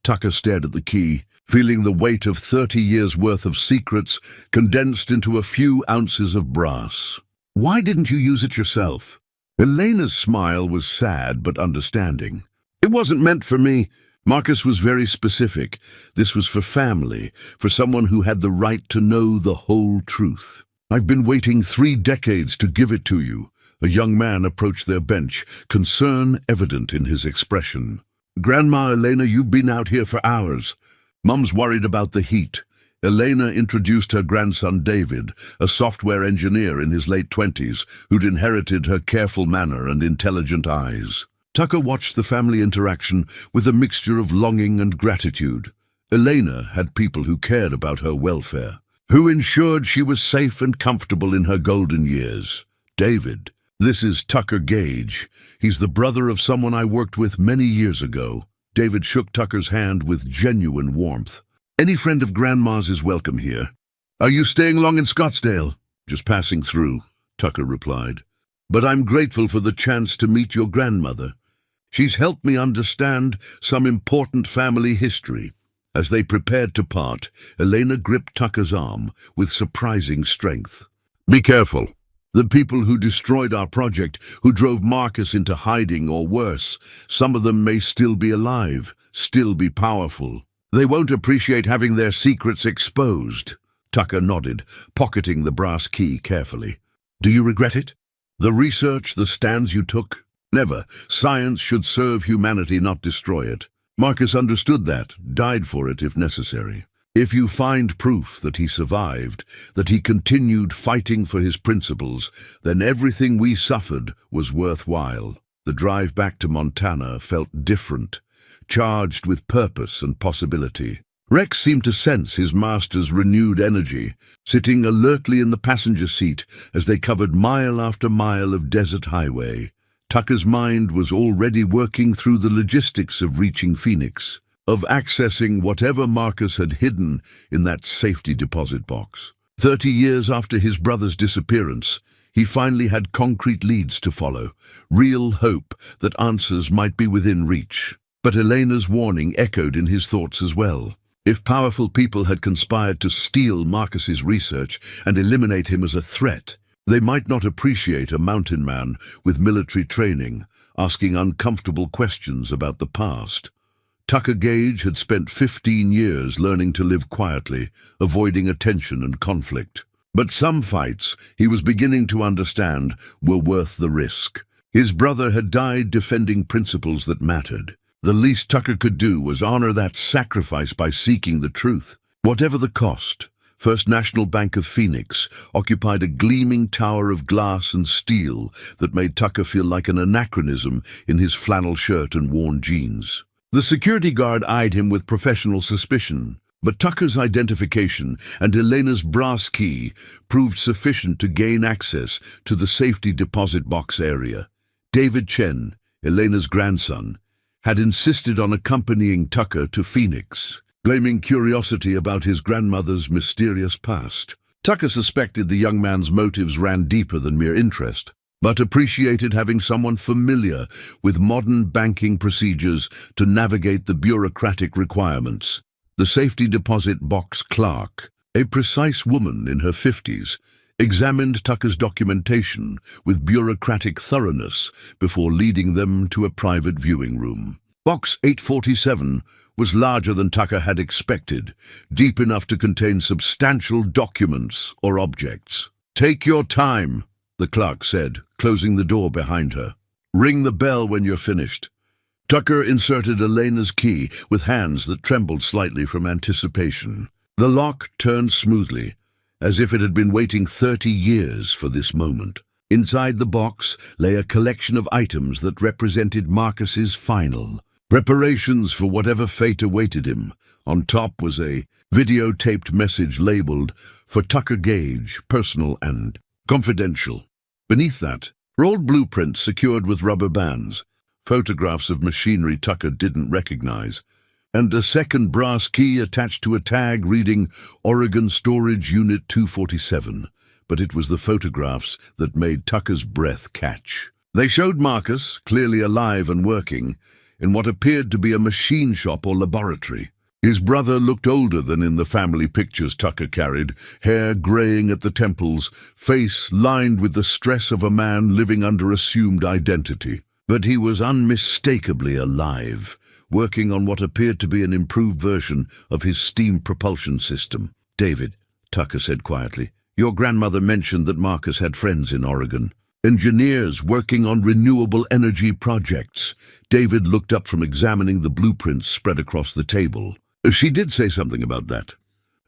Speaker 1: Tucker stared at the key, feeling the weight of 30 years' worth of secrets condensed into a few ounces of brass. "Why didn't you use it yourself?" Elena's smile was sad but understanding. "It wasn't meant for me. Marcus was very specific. This was for family, for someone who had the right to know the whole truth. "I've been waiting 3 decades to give it to you." A young man approached their bench, concern evident in his expression. "Grandma Elena, you've been out here for hours." "Mum's worried about the heat." Elena introduced her grandson David, a software engineer in his late 20s, who'd inherited her careful manner and intelligent eyes. Tucker watched the family interaction with a mixture of longing and gratitude. Elena had people who cared about her welfare, who ensured she was safe and comfortable in her golden years. David, this is Tucker Gage. He's the brother of someone I worked with many years ago. David shook Tucker's hand with genuine warmth. "Any friend of Grandma's is welcome here." "Are you staying long in Scottsdale?" "Just passing through," Tucker replied. "But I'm grateful for the chance to meet your grandmother. She's helped me understand some important family history." As they prepared to part, Elena gripped Tucker's arm with surprising strength. "Be careful. The people who destroyed our project, who drove Marcus into hiding or worse, some of them may still be alive, still be powerful. They won't appreciate having their secrets exposed." Tucker nodded, pocketing the brass key carefully. "Do you regret it? The research, the stands you took?" "Never. Science should serve humanity, not destroy it. Marcus understood that, died for it if necessary. If you find proof that he survived, that he continued fighting for his principles, then everything we suffered was worthwhile." The drive back to Montana felt different, charged with purpose and possibility. Rex seemed to sense his master's renewed energy, sitting alertly in the passenger seat as they covered mile after mile of desert highway. Tucker's mind was already working through the logistics of reaching Phoenix, of accessing whatever Marcus had hidden in that safety deposit box. 30 years after his brother's disappearance, he finally had concrete leads to follow, real hope that answers might be within reach. But Elena's warning echoed in his thoughts as well. If powerful people had conspired to steal Marcus's research and eliminate him as a threat, they might not appreciate a mountain man with military training, asking uncomfortable questions about the past. Tucker Gage had spent 15 years learning to live quietly, avoiding attention and conflict. But some fights, he was beginning to understand, were worth the risk. His brother had died defending principles that mattered. The least Tucker could do was honor that sacrifice by seeking the truth. Whatever the cost, First National Bank of Phoenix occupied a gleaming tower of glass and steel that made Tucker feel like an anachronism in his flannel shirt and worn jeans. The security guard eyed him with professional suspicion, but Tucker's identification and Elena's brass key proved sufficient to gain access to the safety deposit box area. David Chen, Elena's grandson, had insisted on accompanying Tucker to Phoenix, claiming curiosity about his grandmother's mysterious past. Tucker suspected the young man's motives ran deeper than mere interest, but appreciated having someone familiar with modern banking procedures to navigate the bureaucratic requirements. The safety deposit box clerk, a precise woman in her 50s, examined Tucker's documentation with bureaucratic thoroughness before leading them to a private viewing room. Box 847 was larger than Tucker had expected, deep enough to contain substantial documents or objects. "Take your time," the clerk said, closing the door behind her. "Ring the bell when you're finished." Tucker inserted Elena's key with hands that trembled slightly from anticipation. The lock turned smoothly, as if it had been waiting 30 years for this moment. Inside the box lay a collection of items that represented Marcus's final preparations for whatever fate awaited him. On top was a videotaped message labeled, "For Tucker Gage, personal and confidential." Beneath that, rolled blueprints secured with rubber bands, photographs of machinery Tucker didn't recognize, and a second brass key attached to a tag reading Oregon Storage Unit 247. But it was the photographs that made Tucker's breath catch. They showed Marcus, clearly alive and working, in what appeared to be a machine shop or laboratory. His brother looked older than in the family pictures Tucker carried, hair graying at the temples, face lined with the stress of a man living under assumed identity. But he was unmistakably alive, working on what appeared to be an improved version of his steam propulsion system. "David," Tucker said quietly, "your grandmother mentioned that Marcus had friends in Oregon. Engineers working on renewable energy projects." David looked up from examining the blueprints spread across the table. "She did say something about that.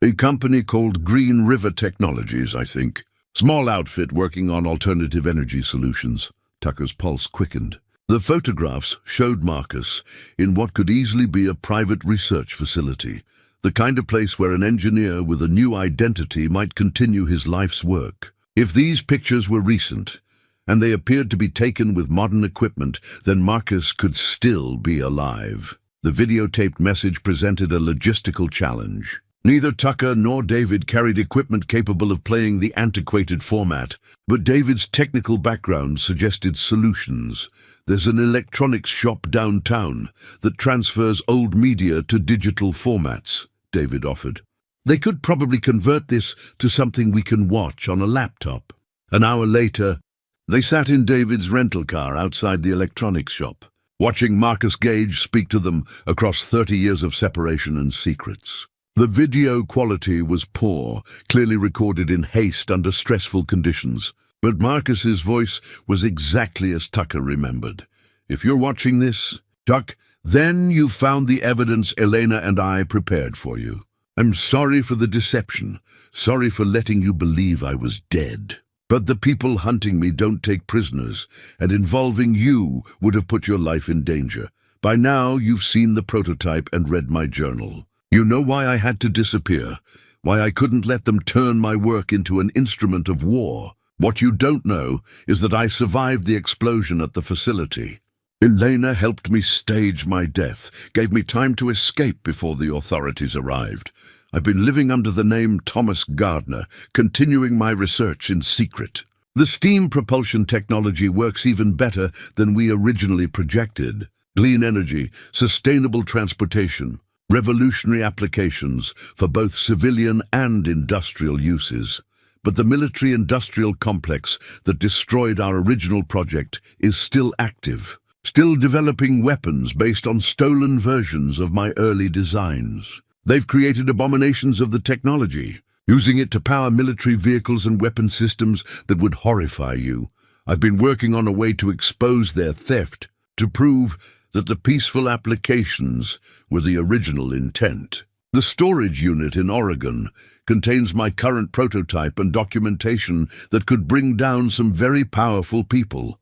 Speaker 1: A company called Green River Technologies, I think. Small outfit working on alternative energy solutions." Tucker's pulse quickened. The photographs showed Marcus in what could easily be a private research facility, the kind of place where an engineer with a new identity might continue his life's work. If these pictures were recent, and they appeared to be taken with modern equipment, then Marcus could still be alive. The videotaped message presented a logistical challenge. Neither Tucker nor David carried equipment capable of playing the antiquated format, but David's technical background suggested solutions. "There's an electronics shop downtown that transfers old media to digital formats," David offered. "They could probably convert this to something we can watch on a laptop." An hour later, they sat in David's rental car outside the electronics shop, watching Marcus Gage speak to them across 30 years of separation and secrets. The video quality was poor, clearly recorded in haste under stressful conditions, but Marcus's voice was exactly as Tucker remembered. "If you're watching this, Tuck, then you found the evidence Elena and I prepared for you. I'm sorry for the deception, sorry for letting you believe I was dead. But the people hunting me don't take prisoners, and involving you would have put your life in danger. By now, you've seen the prototype and read my journal. You know why I had to disappear, why I couldn't let them turn my work into an instrument of war. What you don't know is that I survived the explosion at the facility. Elena helped me stage my death, gave me time to escape before the authorities arrived. I've been living under the name Thomas Gardner, continuing my research in secret. The steam propulsion technology works even better than we originally projected. Clean energy, sustainable transportation, revolutionary applications for both civilian and industrial uses. But the military-industrial complex that destroyed our original project is still active, still developing weapons based on stolen versions of my early designs. They've created abominations of the technology, using it to power military vehicles and weapon systems that would horrify you. I've been working on a way to expose their theft, to prove that the peaceful applications were the original intent. The storage unit in Oregon contains my current prototype and documentation that could bring down some very powerful people.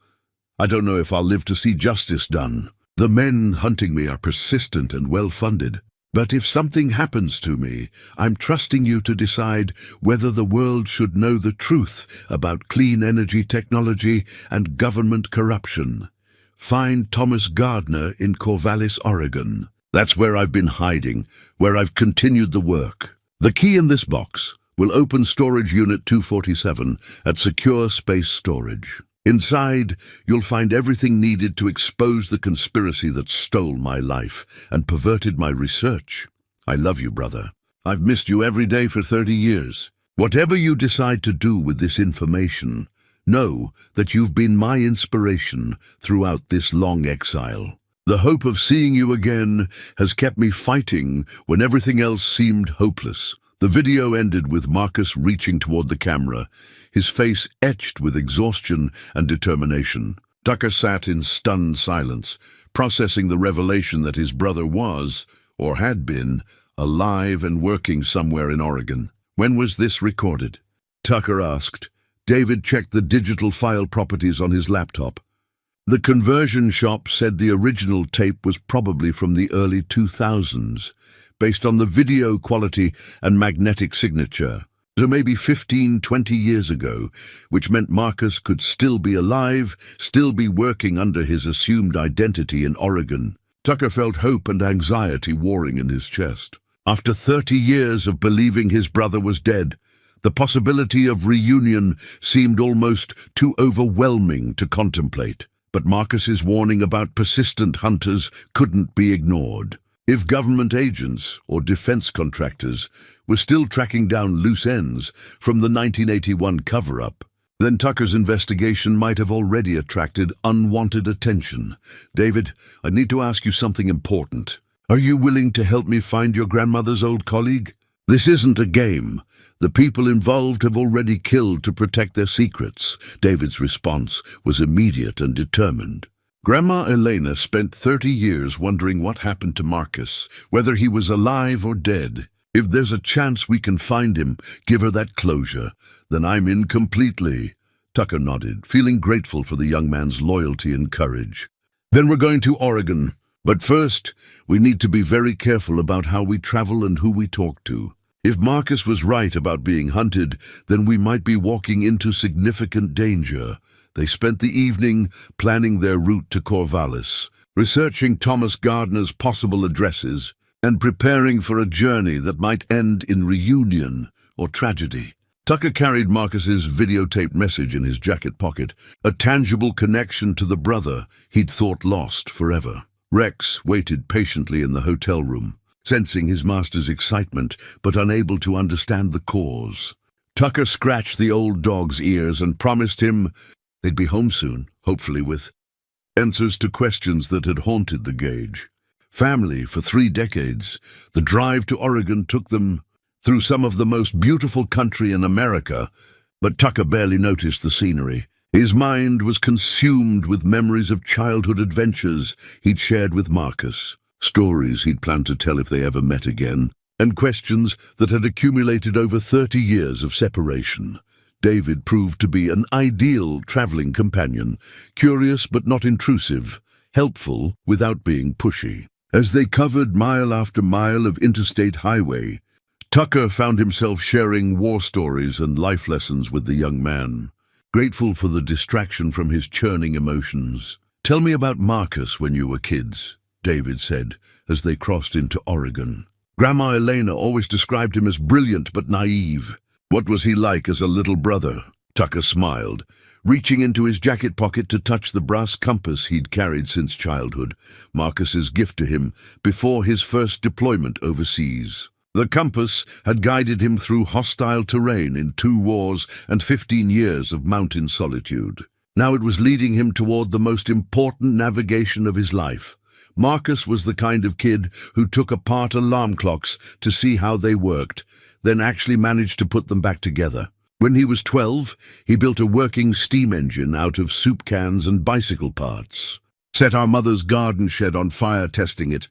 Speaker 1: I don't know if I'll live to see justice done. The men hunting me are persistent and well-funded. But if something happens to me, I'm trusting you to decide whether the world should know the truth about clean energy technology and government corruption. Find Thomas Gardner in Corvallis, Oregon. That's where I've been hiding, where I've continued the work. The key in this box will open Storage Unit 247 at Secure Space Storage. Inside, you'll find everything needed to expose the conspiracy that stole my life and perverted my research. I love you, brother. I've missed you every day for 30 years. Whatever you decide to do with this information, know that you've been my inspiration throughout this long exile. The hope of seeing you again has kept me fighting when everything else seemed hopeless. The video ended with Marcus reaching toward the camera, his face etched with exhaustion and determination. Tucker sat in stunned silence, processing the revelation that his brother was, or had been, alive and working somewhere in Oregon. "When was this recorded?" Tucker asked. David checked the digital file properties on his laptop. The conversion shop said the original tape was probably from the early 2000s, based on the video quality and magnetic signature. So maybe 15, 20 years ago, which meant Marcus could still be alive, still be working under his assumed identity in Oregon. Tucker felt hope and anxiety warring in his chest. After 30 years of believing his brother was dead, the possibility of reunion seemed almost too overwhelming to contemplate. But Marcus's warning about persistent hunters couldn't be ignored. If government agents or defense contractors were still tracking down loose ends from the 1981 cover-up, Then Tucker's investigation might have already attracted unwanted attention. "David, I need to ask you something important. Are you willing to help me find your grandmother's old colleague? This isn't a game. The people involved have already killed to protect their secrets." David's response was immediate and determined. Grandma Elena spent 30 years wondering what happened to Marcus, whether he was alive or dead. "If there's a chance we can find him, give her that closure. Then I'm in completely." Tucker nodded, feeling grateful for the young man's loyalty and courage. "Then we're going to Oregon. But first, we need to be very careful about how we travel and who we talk to. If Marcus was right about being hunted, then we might be walking into significant danger." They spent the evening planning their route to Corvallis, researching Thomas Gardner's possible addresses, and preparing for a journey that might end in reunion or tragedy. Tucker carried Marcus's videotaped message in his jacket pocket, a tangible connection to the brother he'd thought lost forever. Rex waited patiently in the hotel room, sensing his master's excitement but unable to understand the cause. Tucker scratched the old dog's ears and promised him they'd be home soon, hopefully with answers to questions that had haunted the Gage family for 3 decades. The drive to Oregon took them through some of the most beautiful country in America, but Tucker barely noticed the scenery. His mind was consumed with memories of childhood adventures he'd shared with Marcus, stories he'd planned to tell if they ever met again, and questions that had accumulated over 30 years of separation. David proved to be an ideal traveling companion, curious but not intrusive, helpful without being pushy. As they covered mile after mile of interstate highway, Tucker found himself sharing war stories and life lessons with the young man, grateful for the distraction from his churning emotions. "Tell me about Marcus when you were kids," David said as they crossed into Oregon. "Grandma Elena always described him as brilliant but naive. What was he like as a little brother?" Tucker smiled, reaching into his jacket pocket to touch the brass compass he'd carried since childhood, Marcus's gift to him before his first deployment overseas. The compass had guided him through hostile terrain in 2 wars and 15 years of mountain solitude. Now it was leading him toward the most important navigation of his life. Marcus was the kind of kid who took apart alarm clocks to see how they worked, then actually managed to put them back together. When he was 12, he built a working steam engine out of soup cans and bicycle parts. Set our mother's garden shed on fire testing it.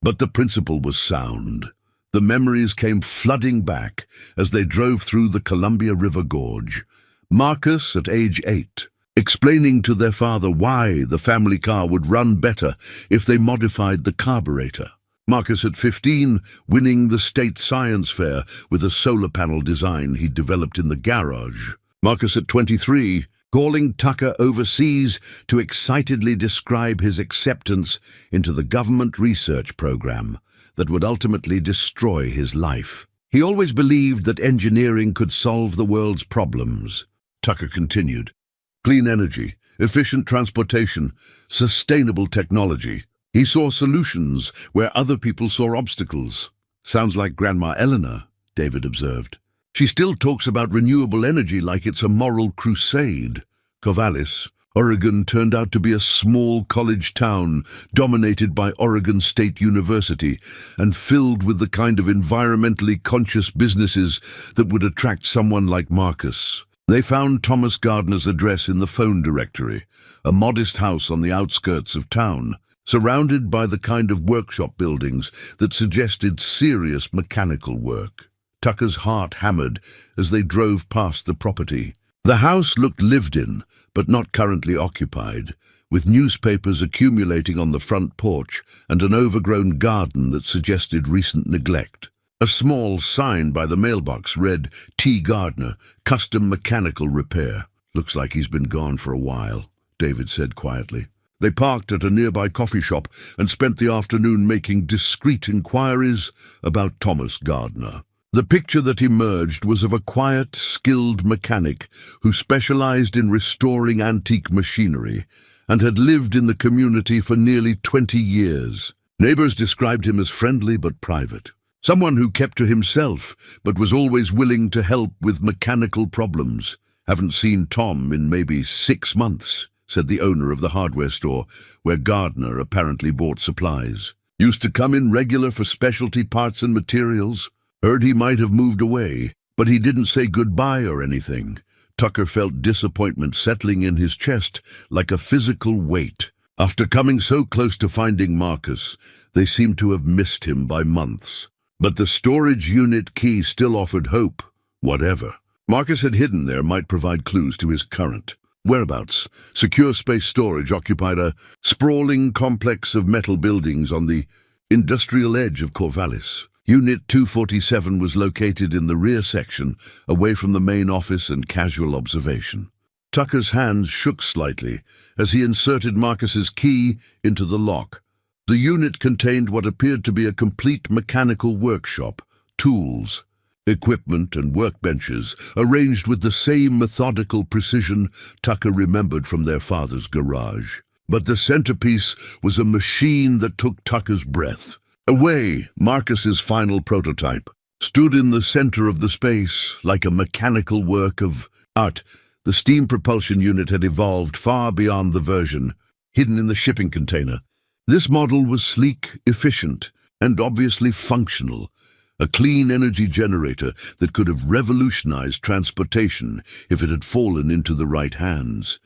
Speaker 1: But the principle was sound. The memories came flooding back as they drove through the Columbia River Gorge. Marcus, at age 8, explaining to their father why the family car would run better if they modified the carburetor. Marcus at 15, winning the state science fair with a solar panel design he'd developed in the garage. Marcus at 23, calling Tucker overseas to excitedly describe his acceptance into the government research program that would ultimately destroy his life. He always believed that engineering could solve the world's problems. Tucker continued. Clean energy, efficient transportation, sustainable technology. He saw solutions where other people saw obstacles. "Sounds like Grandma Eleanor," David observed. "She still talks about renewable energy like it's a moral crusade." Corvallis, Oregon, turned out to be a small college town dominated by Oregon State University and filled with the kind of environmentally conscious businesses that would attract someone like Marcus. They found Thomas Gardner's address in the phone directory, a modest house on the outskirts of town, surrounded by the kind of workshop buildings that suggested serious mechanical work. Tucker's heart hammered as they drove past the property. The house looked lived in, but not currently occupied, with newspapers accumulating on the front porch and an overgrown garden that suggested recent neglect. A small sign by the mailbox read, "T. Gardner, Custom Mechanical Repair." "Looks like he's been gone for a while," David said quietly. They parked at a nearby coffee shop and spent the afternoon making discreet inquiries about Thomas Gardner. The picture that emerged was of a quiet, skilled mechanic who specialized in restoring antique machinery and had lived in the community for nearly 20 years. Neighbors described him as friendly but private. Someone who kept to himself but was always willing to help with mechanical problems. Haven't seen Tom in maybe 6 months, said the owner of the hardware store, where Gardner apparently bought supplies. Used to come in regular for specialty parts and materials. Heard he might have moved away, but he didn't say goodbye or anything. Tucker felt disappointment settling in his chest like a physical weight. After coming so close to finding Marcus, they seemed to have missed him by months. But the storage unit key still offered hope. Whatever Marcus had hidden there might provide clues to his current whereabouts. Secure space storage occupied a sprawling complex of metal buildings on the industrial edge of Corvallis. Unit 247 was located in the rear section, away from the main office and casual observation. Tucker's hands shook slightly as he inserted Marcus's key into the lock. The unit contained what appeared to be a complete mechanical workshop, tools, equipment and workbenches, arranged with the same methodical precision Tucker remembered from their father's garage. But the centerpiece was a machine that took Tucker's breath away. Marcus's final prototype stood in the center of the space like a mechanical work of art. The steam propulsion unit had evolved far beyond the version hidden in the shipping container. This model was sleek, efficient, and obviously functional. A clean energy generator that could have revolutionized transportation if it had fallen into the right hands.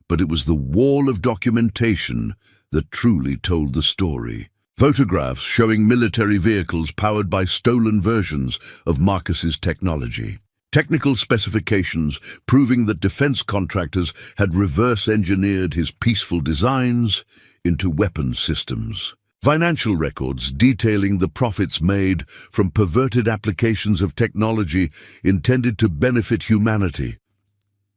Speaker 1: But it was the wall of documentation that truly told the story. Photographs showing military vehicles powered by stolen versions of Marcus's technology. Technical specifications proving that defense contractors had reverse-engineered his peaceful designs into weapons systems. Financial records detailing the profits made from perverted applications of technology intended to benefit humanity.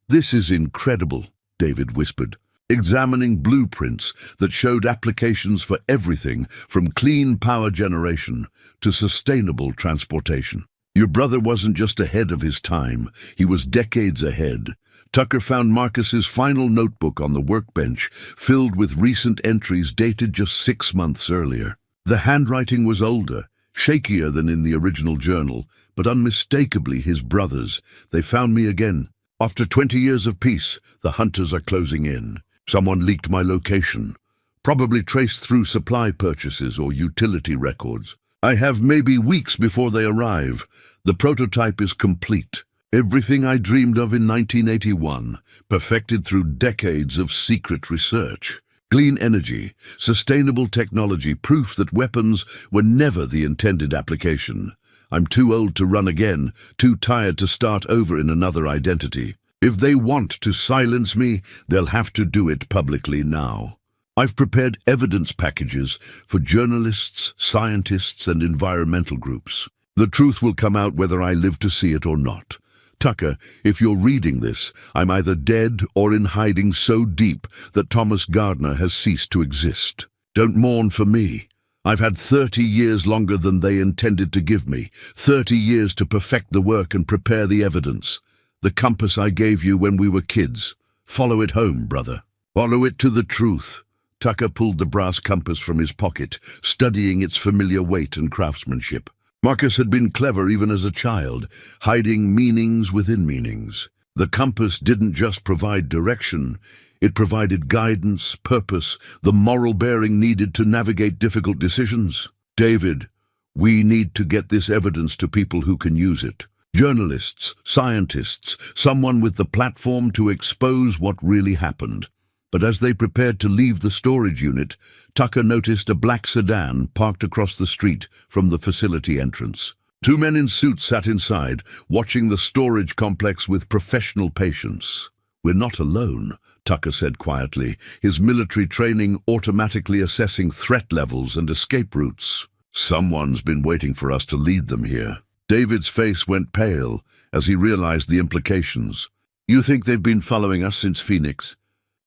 Speaker 1: "This is incredible," David whispered, examining blueprints that showed applications for everything from clean power generation to sustainable transportation. Your brother wasn't just ahead of his time, he was decades ahead. Tucker found Marcus's final notebook on the workbench, filled with recent entries dated just 6 months earlier. The handwriting was older, shakier than in the original journal, but unmistakably his brother's. "They found me again. After 20 years of peace, the hunters are closing in. Someone leaked my location, probably traced through supply purchases or utility records. I have maybe weeks before they arrive. The prototype is complete. Everything I dreamed of in 1981, perfected through decades of secret research. Clean energy, sustainable technology, proof that weapons were never the intended application. I'm too old to run again, too tired to start over in another identity. If they want to silence me, they'll have to do it publicly now. I've prepared evidence packages for journalists, scientists, and environmental groups. The truth will come out whether I live to see it or not. Tucker, if you're reading this, I'm either dead or in hiding so deep that Thomas Gardner has ceased to exist. Don't mourn for me. I've had 30 years longer than they intended to give me, 30 years to perfect the work and prepare the evidence. The compass I gave you when we were kids. Follow it home, brother. Follow it to the truth." Tucker pulled the brass compass from his pocket, studying its familiar weight and craftsmanship. Marcus had been clever even as a child, hiding meanings within meanings. The compass didn't just provide direction, it provided guidance, purpose, the moral bearing needed to navigate difficult decisions. "David, we need to get this evidence to people who can use it. Journalists, scientists, someone with the platform to expose what really happened." But as they prepared to leave the storage unit, Tucker noticed a black sedan parked across the street from the facility entrance. 2 men in suits sat inside, watching the storage complex with professional patience. "We're not alone," Tucker said quietly, his military training automatically assessing threat levels and escape routes. "Someone's been waiting for us to lead them here." David's face went pale as he realized the implications. "You think they've been following us since Phoenix?"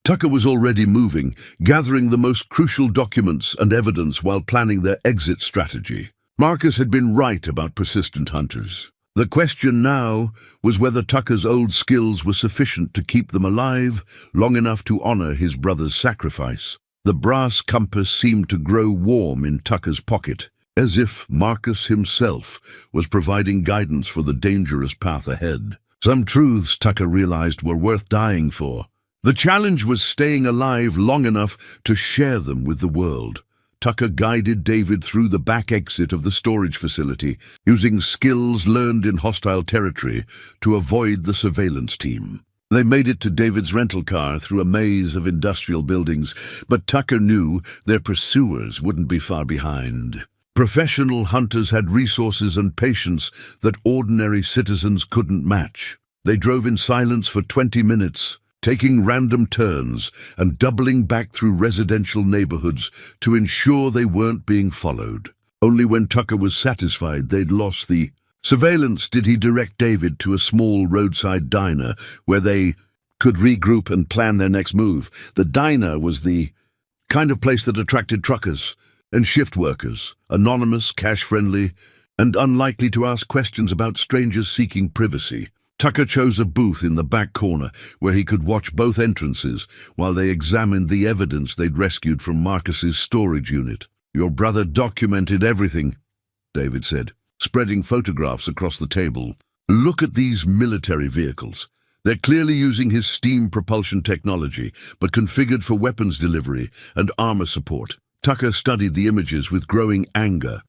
Speaker 1: Tucker was already moving, gathering the most crucial documents and evidence while planning their exit strategy. Marcus had been right about persistent hunters. The question now was whether Tucker's old skills were sufficient to keep them alive long enough to honor his brother's sacrifice. The brass compass seemed to grow warm in Tucker's pocket, as if Marcus himself was providing guidance for the dangerous path ahead. Some truths Tucker realized were worth dying for. The challenge was staying alive long enough to share them with the world. Tucker guided David through the back exit of the storage facility, using skills learned in hostile territory to avoid the surveillance team. They made it to David's rental car through a maze of industrial buildings, but Tucker knew their pursuers wouldn't be far behind. Professional hunters had resources and patience that ordinary citizens couldn't match. They drove in silence for 20 minutes, taking random turns and doubling back through residential neighborhoods to ensure they weren't being followed. Only when Tucker was satisfied they'd lost the surveillance did he direct David to a small roadside diner where they could regroup and plan their next move. The diner was the kind of place that attracted truckers and shift workers, anonymous, cash-friendly, and unlikely to ask questions about strangers seeking privacy. Tucker chose a booth in the back corner where he could watch both entrances while they examined the evidence they'd rescued from Marcus's storage unit. "Your brother documented everything," David said, spreading photographs across the table. "Look at these military vehicles. They're clearly using his steam propulsion technology, but configured for weapons delivery and armor support." Tucker studied the images with growing anger.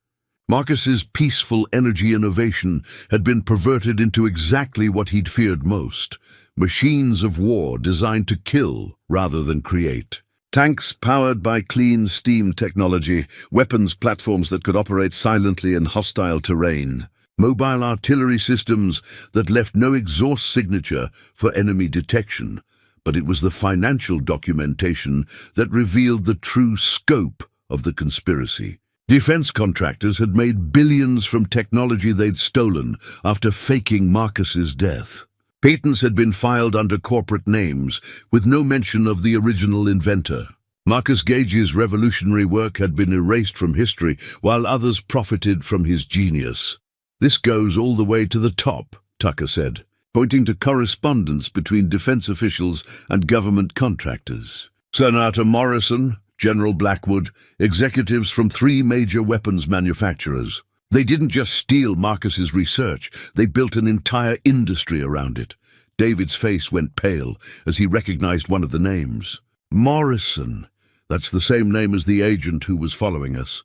Speaker 1: Marcus's peaceful energy innovation had been perverted into exactly what he'd feared most: machines of war designed to kill rather than create. Tanks powered by clean steam technology, weapons platforms that could operate silently in hostile terrain, mobile artillery systems that left no exhaust signature for enemy detection. But it was the financial documentation that revealed the true scope of the conspiracy. Defense contractors had made billions from technology they'd stolen after faking Marcus's death. Patents had been filed under corporate names, with no mention of the original inventor. Marcus Gage's revolutionary work had been erased from history, while others profited from his genius. "This goes all the way to the top," Tucker said, pointing to correspondence between defense officials and government contractors. Senator Morrison, General Blackwood, executives from 3 major weapons manufacturers. They didn't just steal Marcus's research, they built an entire industry around it. David's face went pale as he recognized one of the names. "Morrison. That's the same name as the agent who was following us.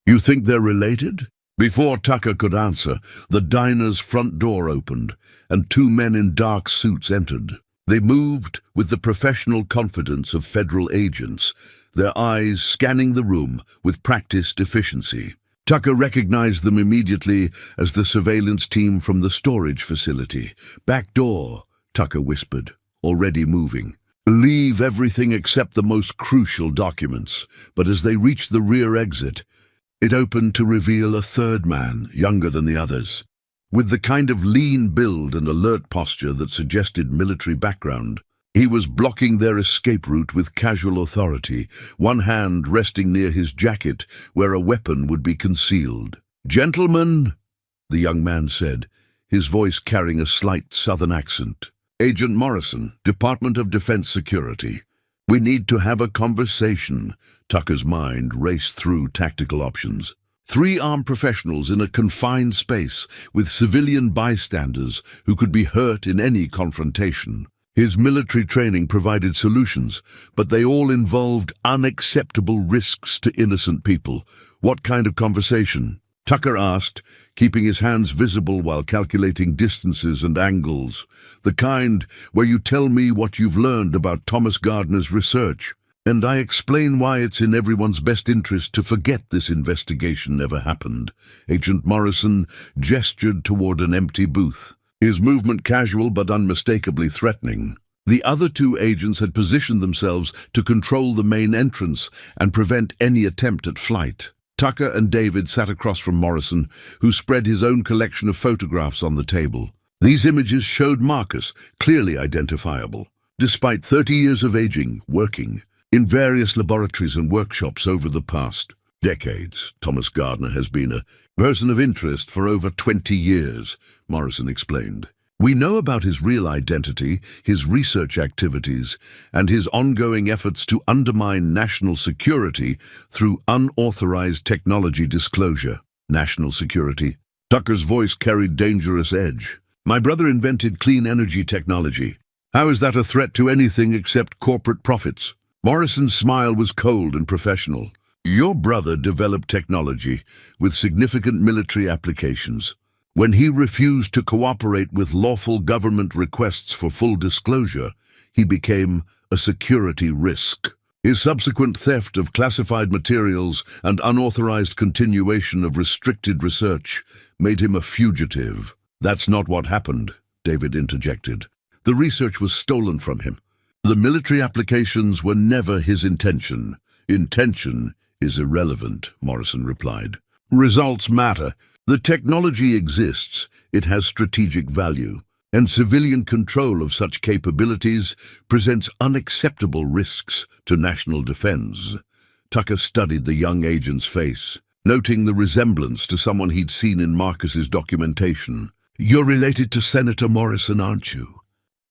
Speaker 1: You think they're related?" Before Tucker could answer, the diner's front door opened, and 2 men in dark suits entered. They moved with the professional confidence of federal agents, their eyes scanning the room with practiced efficiency. Tucker recognized them immediately as the surveillance team from the storage facility. "Back door," Tucker whispered, already moving. "Leave everything except the most crucial documents." But as they reached the rear exit, it opened to reveal a third man, younger than the others. With the kind of lean build and alert posture that suggested military background, he was blocking their escape route with casual authority, one hand resting near his jacket where a weapon would be concealed. "Gentlemen," the young man said, his voice carrying a slight southern accent. "Agent Morrison, Department of Defense Security. We need to have a conversation." Tucker's mind raced through tactical options. 3 armed professionals in a confined space with civilian bystanders who could be hurt in any confrontation. His military training provided solutions, but they all involved unacceptable risks to innocent people. "What kind of conversation?" Tucker asked, keeping his hands visible while calculating distances and angles. "The kind where you tell me what you've learned about Thomas Gardner's research, and I explain why it's in everyone's best interest to forget this investigation ever happened." Agent Morrison gestured toward an empty booth, his movement casual but unmistakably threatening. The other 2 agents had positioned themselves to control the main entrance and prevent any attempt at flight. Tucker and David sat across from Morrison, who spread his own collection of photographs on the table. These images showed Marcus, clearly identifiable, despite 30 years of aging, working in various laboratories and workshops over the past decades. "Thomas Gardner has been a person of interest for over 20 years, Morrison explained. "We know about his real identity, his research activities, and his ongoing efforts to undermine national security through unauthorized technology disclosure." National security? Tucker's voice carried dangerous edge. My brother invented clean energy technology. How is that a threat to anything except corporate profits? Morrison's smile was cold and professional. Your brother developed technology with significant military applications. When he refused to cooperate with lawful government requests for full disclosure, he became a security risk. His subsequent theft of classified materials and unauthorized continuation of restricted research made him a fugitive. That's not what happened, David interjected. The research was stolen from him. The military applications were never his intention. Intention is irrelevant, Morrison replied. Results matter. The technology exists. It has strategic value. And civilian control of such capabilities presents unacceptable risks to national defense. Tucker studied the young agent's face, noting the resemblance to someone he'd seen in Marcus's documentation. You're related to Senator Morrison, aren't you?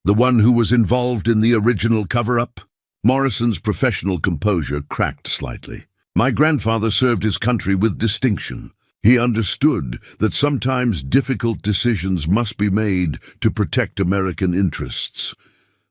Speaker 1: The one who was involved in the original cover-up? Morrison's professional composure cracked slightly. My grandfather served his country with distinction. He understood that sometimes difficult decisions must be made to protect American interests.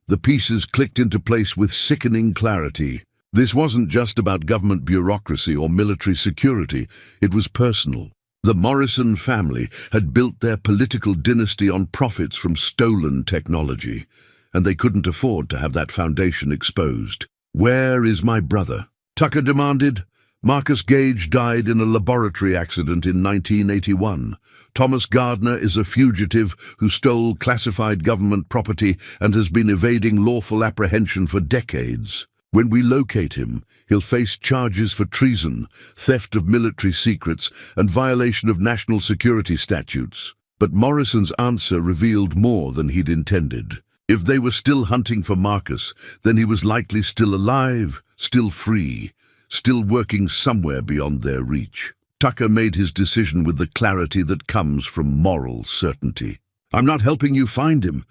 Speaker 1: The pieces clicked into place with sickening clarity. This wasn't just about government bureaucracy or military security. It was personal. The Morrison family had built their political dynasty on profits from stolen technology, and they couldn't afford to have that foundation exposed. Where is my brother? Tucker demanded. Marcus Gage died in a laboratory accident in 1981. Thomas Gardner is a fugitive who stole classified government property and has been evading lawful apprehension for decades. When we locate him, he'll face charges for treason, theft of military secrets, and violation of national security statutes. But Morrison's answer revealed more than he'd intended. If they were still hunting for Marcus, then he was likely still alive, still free, still working somewhere beyond their reach. Tucker made his decision with the clarity that comes from moral certainty. I'm not helping you find him,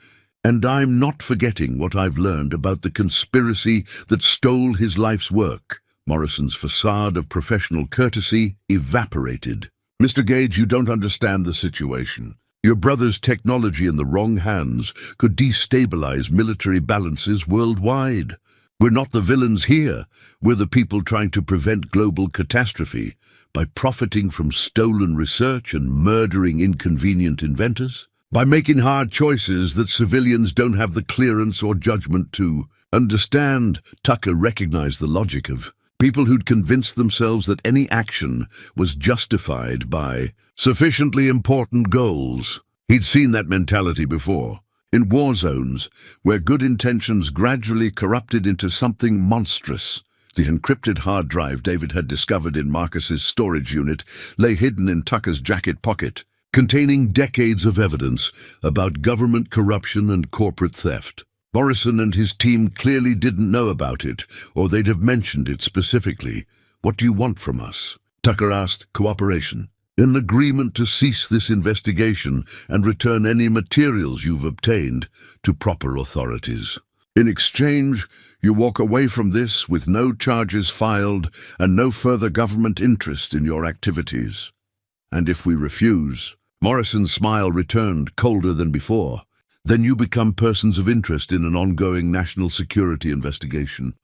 Speaker 1: and I'm not forgetting what I've learned about the conspiracy that stole his life's work. Morrison's facade of professional courtesy evaporated. Mr. Gage, you don't understand the situation. Your brother's technology in the wrong hands could destabilize military balances worldwide. We're not the villains here. We're the people trying to prevent global catastrophe by profiting from stolen research and murdering inconvenient inventors, by making hard choices that civilians don't have the clearance or judgment to understand. Tucker recognized the logic of people who'd convinced themselves that any action was justified by sufficiently important goals. He'd seen that mentality before. In war zones, where good intentions gradually corrupted into something monstrous. The encrypted hard drive David had discovered in Marcus's storage unit lay hidden in Tucker's jacket pocket, containing decades of evidence about government corruption and corporate theft. Morrison and his team clearly didn't know about it, or they'd have mentioned it specifically. What do you want from us? Tucker asked. Cooperation. An agreement to cease this investigation and return any materials you've obtained to proper authorities. In exchange, you walk away from this with no charges filed and no further government interest in your activities. And if we refuse, Morrison's smile returned colder than before, then you become persons of interest in an ongoing national security investigation.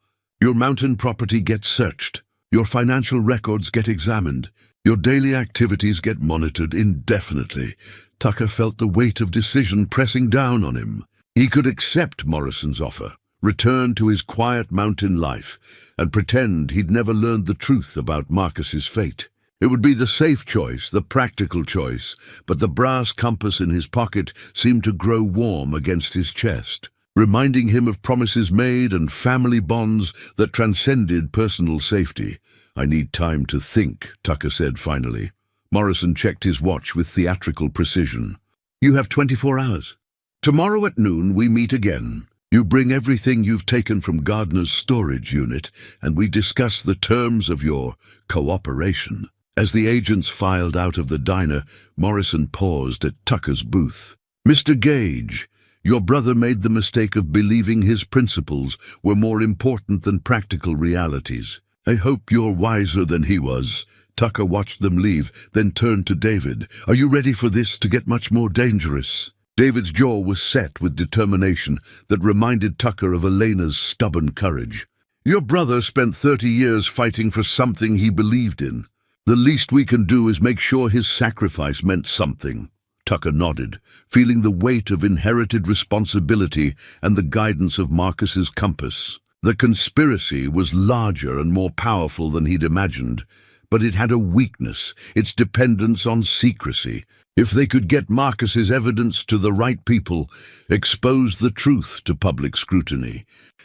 Speaker 1: Your mountain property gets searched. Your financial records get examined. Your daily activities get monitored indefinitely. Tucker felt the weight of decision pressing down on him. He could accept Morrison's offer, return to his quiet mountain life, and pretend he'd never learned the truth about Marcus's fate. It would be the safe choice, the practical choice, but the brass compass in his pocket seemed to grow warm against his chest, reminding him of promises made and family bonds that transcended personal safety. I need time to think, Tucker said finally. Morrison checked his watch with theatrical precision. You have 24 hours. Tomorrow at noon we meet again. You bring everything you've taken from Gardner's storage unit, and we discuss the terms of your cooperation. As the agents filed out of the diner, Morrison paused at Tucker's booth. Mr. Gage, your brother made the mistake of believing his principles were more important than practical realities. I hope you're wiser than he was. Tucker watched them leave, then turned to David. Are you ready for this to get much more dangerous? David's jaw was set with determination that reminded Tucker of Elena's stubborn courage. "Your brother spent 30 years fighting for something he believed in. The least we can do is make sure his sacrifice meant something." Tucker nodded, feeling the weight of inherited responsibility and the guidance of Marcus's compass. The conspiracy was larger and more powerful than he'd imagined, but it had a weakness, its dependence on secrecy. If they could get Marcus's evidence to the right people, expose the truth to public scrutiny,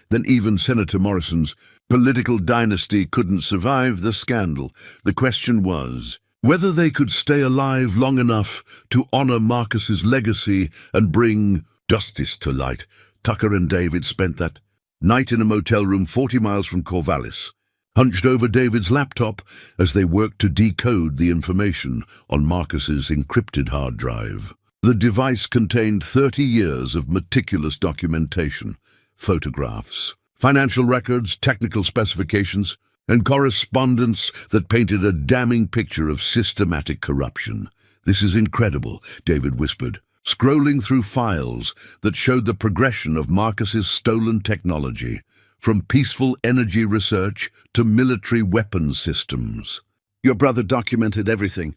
Speaker 1: then even Senator Morrison's political dynasty couldn't survive the scandal. The question was whether they could stay alive long enough to honor Marcus's legacy and bring justice to light. Tucker and David spent that night in a motel room 40 miles from Corvallis, hunched over David's laptop as they worked to decode the information on Marcus's encrypted hard drive. The device contained 30 years of meticulous documentation, photographs, financial records, technical specifications, and correspondence that painted a damning picture of systematic corruption. "This is incredible," David whispered, scrolling through files that showed the progression of Marcus's stolen technology, from peaceful energy research to military weapons systems. "Your brother documented everything.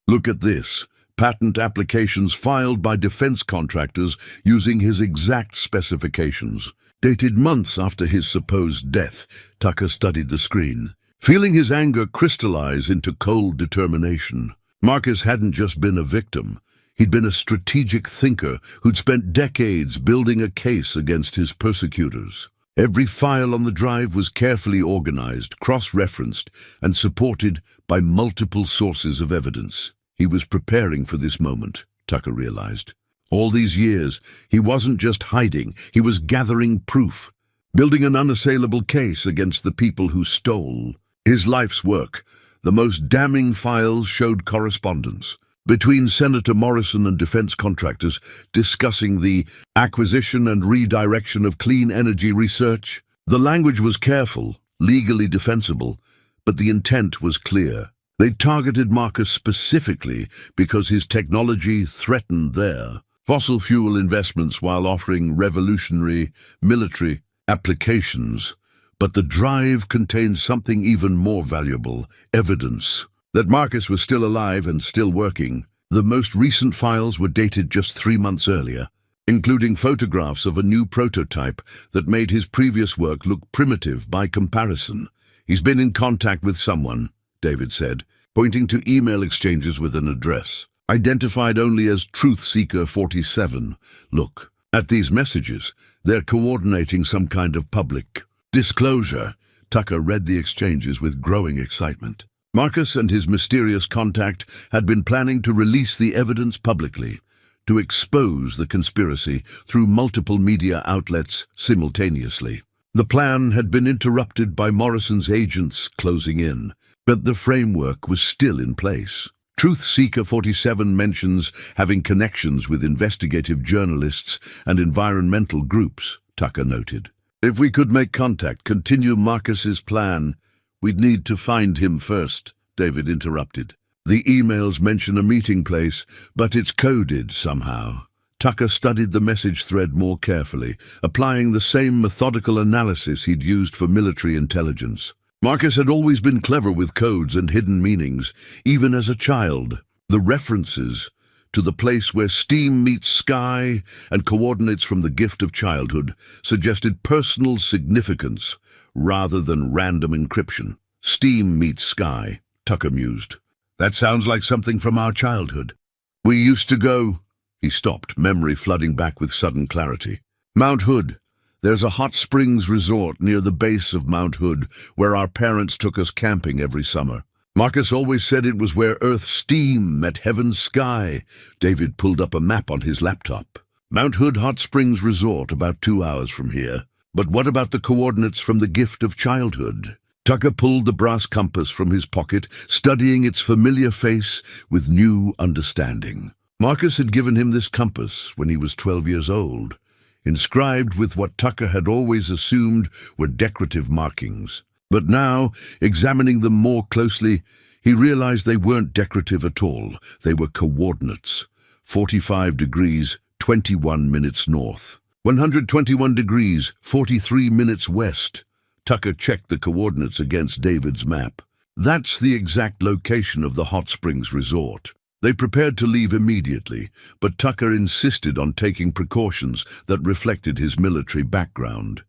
Speaker 1: Look at this. Patent applications filed by defense contractors using his exact specifications. Dated months after his supposed death." Tucker studied the screen, feeling his anger crystallize into cold determination. Marcus hadn't just been a victim. He'd been a strategic thinker who'd spent decades building a case against his persecutors. Every file on the drive was carefully organized, cross-referenced, and supported by multiple sources of evidence. He was preparing for this moment, Tucker realized. All these years, he wasn't just hiding, he was gathering proof, building an unassailable case against the people who stole his life's work. The most damning files showed correspondence between Senator Morrison and defense contractors discussing the acquisition and redirection of clean energy research. The language was careful, legally defensible, but the intent was clear. They targeted Marcus specifically because his technology threatened their fossil fuel investments while offering revolutionary military applications. But the drive contained something even more valuable, evidence that Marcus was still alive and still working. The most recent files were dated just 3 months earlier, including photographs of a new prototype that made his previous work look primitive by comparison. "He's been in contact with someone," David said, pointing to email exchanges with an address identified only as Truth Seeker 47. "Look at these messages. They're coordinating some kind of public disclosure." Tucker read the exchanges with growing excitement. Marcus and his mysterious contact had been planning to release the evidence publicly, to expose the conspiracy through multiple media outlets simultaneously. The plan had been interrupted by Morrison's agents closing in, but the framework was still in place. Truth Seeker 47 mentions having connections with investigative journalists and environmental groups, Tucker noted. "If we could make contact, continue Marcus's plan, we'd need to find him first," David interrupted. "The emails mention a meeting place, but it's coded somehow." Tucker studied the message thread more carefully, applying the same methodical analysis he'd used for military intelligence. Marcus had always been clever with codes and hidden meanings, even as a child. The references to the place where steam meets sky and coordinates from the gift of childhood suggested personal significance rather than random encryption. "Steam meets sky," Tucker mused. "That sounds like something from our childhood. We used to go—" He stopped, memory flooding back with sudden clarity. "Mount Hood. There's a hot springs resort near the base of Mount Hood where our parents took us camping every summer. Marcus always said it was where Earth's steam met heaven's sky." David pulled up a map on his laptop. "Mount Hood Hot Springs Resort, about 2 hours from here. But what about the coordinates from the gift of childhood?" Tucker pulled the brass compass from his pocket, studying its familiar face with new understanding. Marcus had given him this compass when he was 12 years old, inscribed with what Tucker had always assumed were decorative markings. But now, examining them more closely, he realized they weren't decorative at all. They were coordinates. 45 degrees, 21 minutes north. 121 degrees, 43 minutes west. Tucker checked the coordinates against David's map. That's the exact location of the hot springs resort. They prepared to leave immediately, but Tucker insisted on taking precautions that reflected his military background.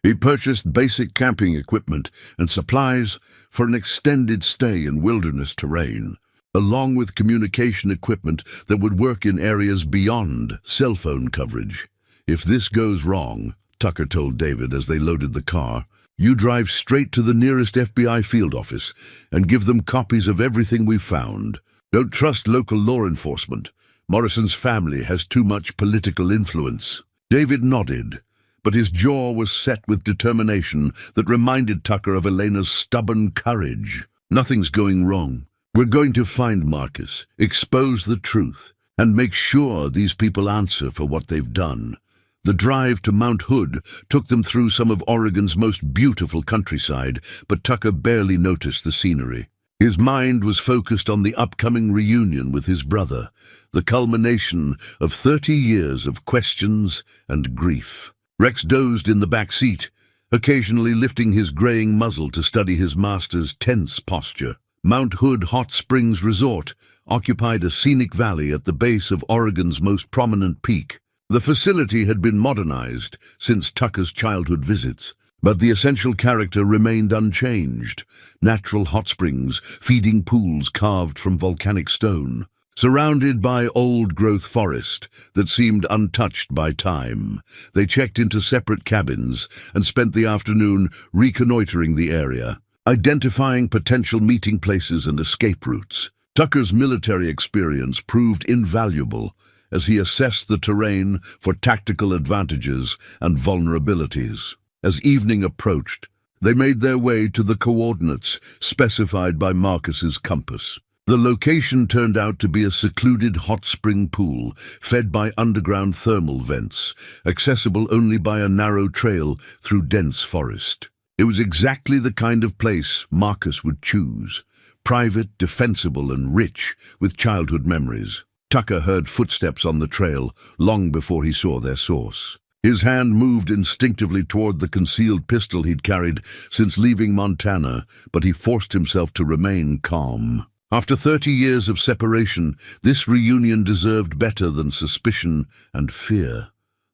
Speaker 1: He purchased basic camping equipment and supplies for an extended stay in wilderness terrain, along with communication equipment that would work in areas beyond cell phone coverage. "If this goes wrong," Tucker told David as they loaded the car, "you drive straight to the nearest FBI field office and give them copies of everything we've found. Don't trust local law enforcement. Morrison's family has too much political influence." David nodded, but his jaw was set with determination that reminded Tucker of Elena's stubborn courage. "Nothing's going wrong. We're going to find Marcus, expose the truth, and make sure these people answer for what they've done." The drive to Mount Hood took them through some of Oregon's most beautiful countryside, but Tucker barely noticed the scenery. His mind was focused on the upcoming reunion with his brother, the culmination of 30 years of questions and grief. Rex dozed in the back seat, occasionally lifting his graying muzzle to study his master's tense posture. Mount Hood Hot Springs Resort occupied a scenic valley at the base of Oregon's most prominent peak. The facility had been modernized since Tucker's childhood visits, but the essential character remained unchanged. Natural hot springs, feeding pools carved from volcanic stone, surrounded by old-growth forest that seemed untouched by time. They checked into separate cabins and spent the afternoon reconnoitering the area, identifying potential meeting places and escape routes. Tucker's military experience proved invaluable as he assessed the terrain for tactical advantages and vulnerabilities. As evening approached, they made their way to the coordinates specified by Marcus's compass. The location turned out to be a secluded hot spring pool fed by underground thermal vents, accessible only by a narrow trail through dense forest. It was exactly the kind of place Marcus would choose, private, defensible, and rich with childhood memories. Tucker heard footsteps on the trail long before he saw their source. His hand moved instinctively toward the concealed pistol he'd carried since leaving Montana, but he forced himself to remain calm. After 30 years of separation, this reunion deserved better than suspicion and fear.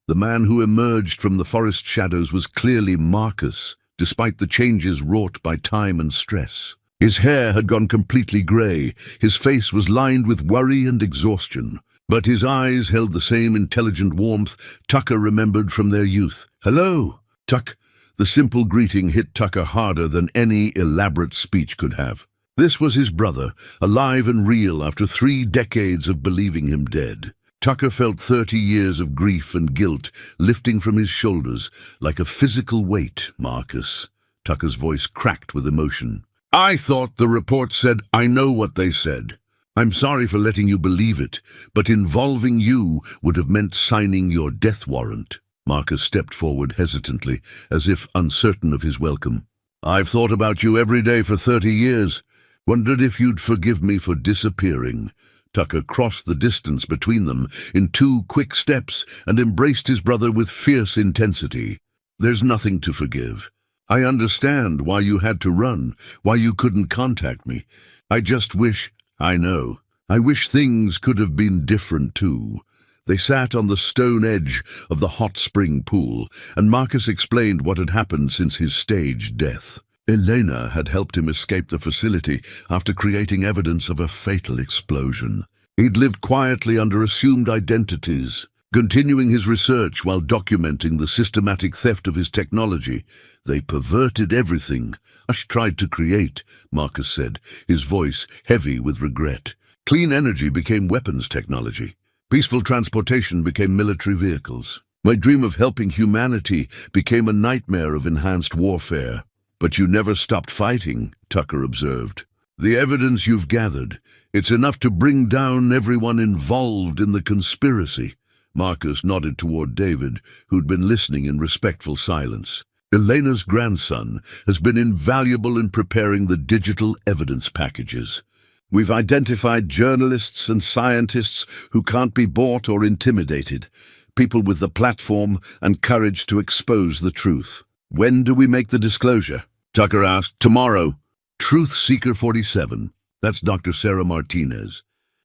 Speaker 1: The man who emerged from the forest shadows was clearly Marcus, despite the changes wrought by time and stress. His hair had gone completely gray, his face was lined with worry and exhaustion, but his eyes held the same intelligent warmth Tucker remembered from their youth. "Hello, Tuck." The simple greeting hit Tucker harder than any elaborate speech could have. This was his brother, alive and real after 3 decades of believing him dead. Tucker felt 30 years of grief and guilt lifting from his shoulders like a physical weight. "Marcus." Tucker's voice cracked with emotion. "I thought the report said I know what they said. I'm sorry for letting you believe it, but involving you would have meant signing your death warrant." Marcus stepped forward hesitantly, as if uncertain of his welcome. "I've thought about you every day for 30 years. Wondered if you'd forgive me for disappearing." Tucker crossed the distance between them in 2 quick steps and embraced his brother with fierce intensity. "There's nothing to forgive. I understand why you had to run, why you couldn't contact me. I just wish, I wish things could have been different too." They sat on the stone edge of the hot spring pool, and Marcus explained what had happened since his staged death. Elena had helped him escape the facility after creating evidence of a fatal explosion. He'd lived quietly under assumed identities, continuing his research while documenting the systematic theft of his technology. "They perverted everything I tried to create," Marcus said, his voice heavy with regret. "Clean energy became weapons technology. Peaceful transportation became military vehicles. My dream of helping humanity became a nightmare of enhanced warfare." "But you never stopped fighting," Tucker observed. "The evidence you've gathered, it's enough to bring down everyone involved in the conspiracy." Marcus nodded toward David, who'd been listening in respectful silence. "Elena's grandson has been invaluable in preparing the digital evidence packages. We've identified journalists and scientists who can't be bought or intimidated, people with the platform and courage to expose the truth. When do we make the disclosure? Tucker asked. Tomorrow. Truth Seeker 47. That's Dr. Sarah Martinez.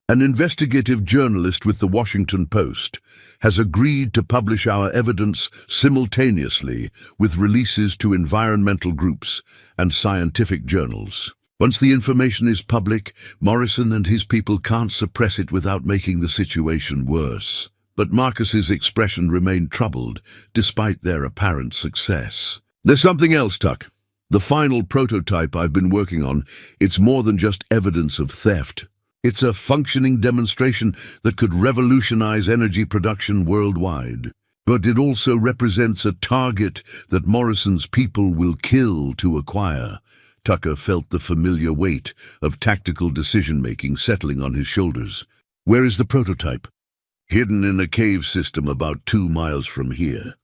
Speaker 1: An investigative journalist with the Washington Post has agreed to publish our evidence simultaneously with releases to environmental groups and scientific journals. Once the information is public, Morrison and his people can't suppress it without making the situation worse. But Marcus's expression remained troubled, despite their apparent success. There's something else, Tuck. The final prototype I've been working on, it's more than just evidence of theft. It's a functioning demonstration that could revolutionize energy production worldwide. But it also represents a target that Morrison's people will kill to acquire. Tucker felt the familiar weight of tactical decision-making settling on his shoulders. Where is the prototype? Hidden in a cave system about 2 miles from here.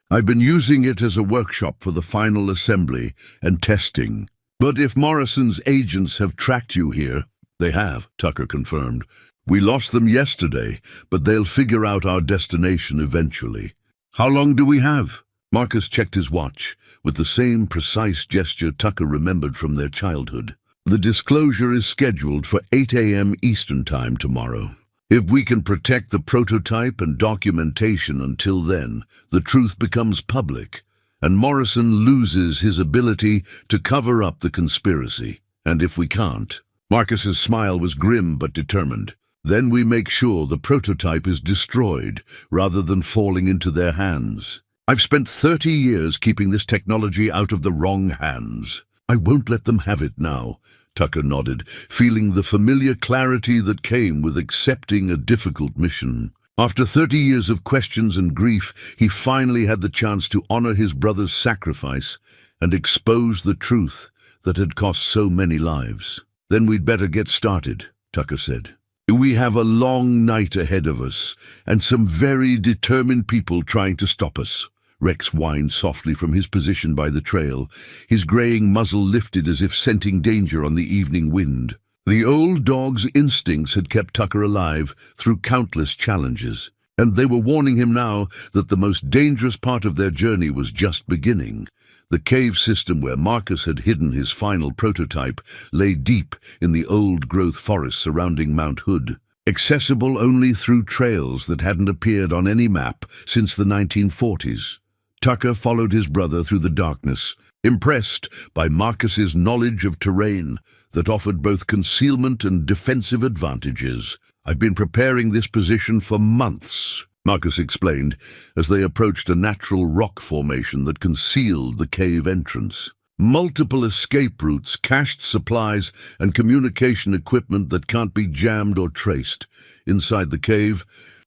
Speaker 1: I've been using it as a workshop for the final assembly and testing. But if Morrison's agents have tracked you here, they have, Tucker confirmed. We lost them yesterday, but they'll figure out our destination eventually. How long do we have? Marcus checked his watch, with the same precise gesture Tucker remembered from their childhood. The disclosure is scheduled for 8 a.m. Eastern Time tomorrow. If we can protect the prototype and documentation until then, the truth becomes public, and Morrison loses his ability to cover up the conspiracy. And if we can't, Marcus's smile was grim but determined. Then we make sure the prototype is destroyed rather than falling into their hands. I've spent 30 years keeping this technology out of the wrong hands. I won't let them have it now. Tucker nodded, feeling the familiar clarity that came with accepting a difficult mission. After 30 years of questions and grief, he finally had the chance to honor his brother's sacrifice and expose the truth that had cost so many lives. Then we'd better get started, Tucker said. We have a long night ahead of us, and some very determined people trying to stop us. Rex whined softly from his position by the trail, his graying muzzle lifted as if scenting danger on the evening wind. The old dog's instincts had kept Tucker alive through countless challenges, and they were warning him now that the most dangerous part of their journey was just beginning. The cave system where Marcus had hidden his final prototype lay deep in the old-growth forest surrounding Mount Hood, accessible only through trails that hadn't appeared on any map since the 1940s. Tucker followed his brother through the darkness, impressed by Marcus's knowledge of terrain that offered both concealment and defensive advantages. I've been preparing this position for months, Marcus explained, as they approached a natural rock formation that concealed the cave entrance. Multiple escape routes, cached supplies, and communication equipment that can't be jammed or traced. Inside the cave,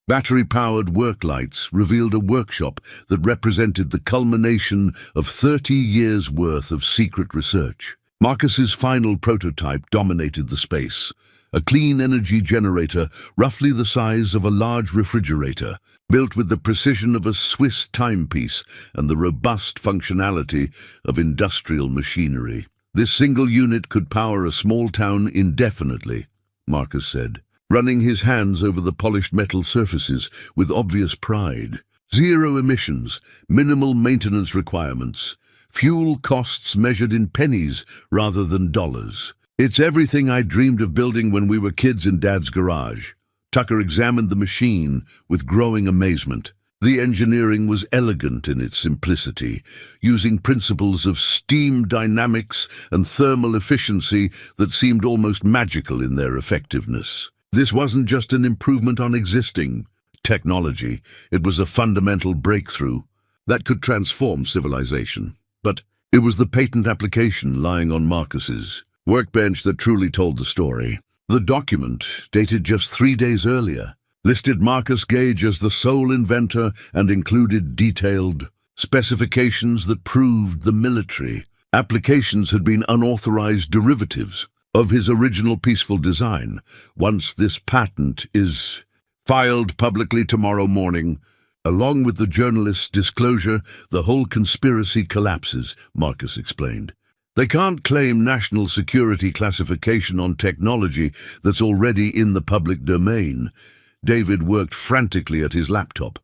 Speaker 1: battery-powered work lights revealed a workshop that represented the culmination of 30 years' worth of secret research. Marcus's final prototype dominated the space, a clean energy generator roughly the size of a large refrigerator, built with the precision of a Swiss timepiece and the robust functionality of industrial machinery. This single unit could power a small town indefinitely, Marcus said, running his hands over the polished metal surfaces with obvious pride. Zero emissions, minimal maintenance requirements, fuel costs measured in pennies rather than dollars. It's everything I dreamed of building when we were kids in Dad's garage. Tucker examined the machine with growing amazement. The engineering was elegant in its simplicity, using principles of steam dynamics and thermal efficiency that seemed almost magical in their effectiveness. This wasn't just an improvement on existing technology, it was a fundamental breakthrough that could transform civilization. But it was the patent application lying on Marcus's workbench that truly told the story. The document, dated just 3 days earlier, listed Marcus Gage as the sole inventor and included detailed specifications that proved the military applications had been unauthorized derivatives of his original peaceful design. Once this patent is filed publicly tomorrow morning, along with the journalist's disclosure, the whole conspiracy collapses, Marcus explained. They can't claim national security classification on technology that's already in the public domain. David worked frantically at his laptop,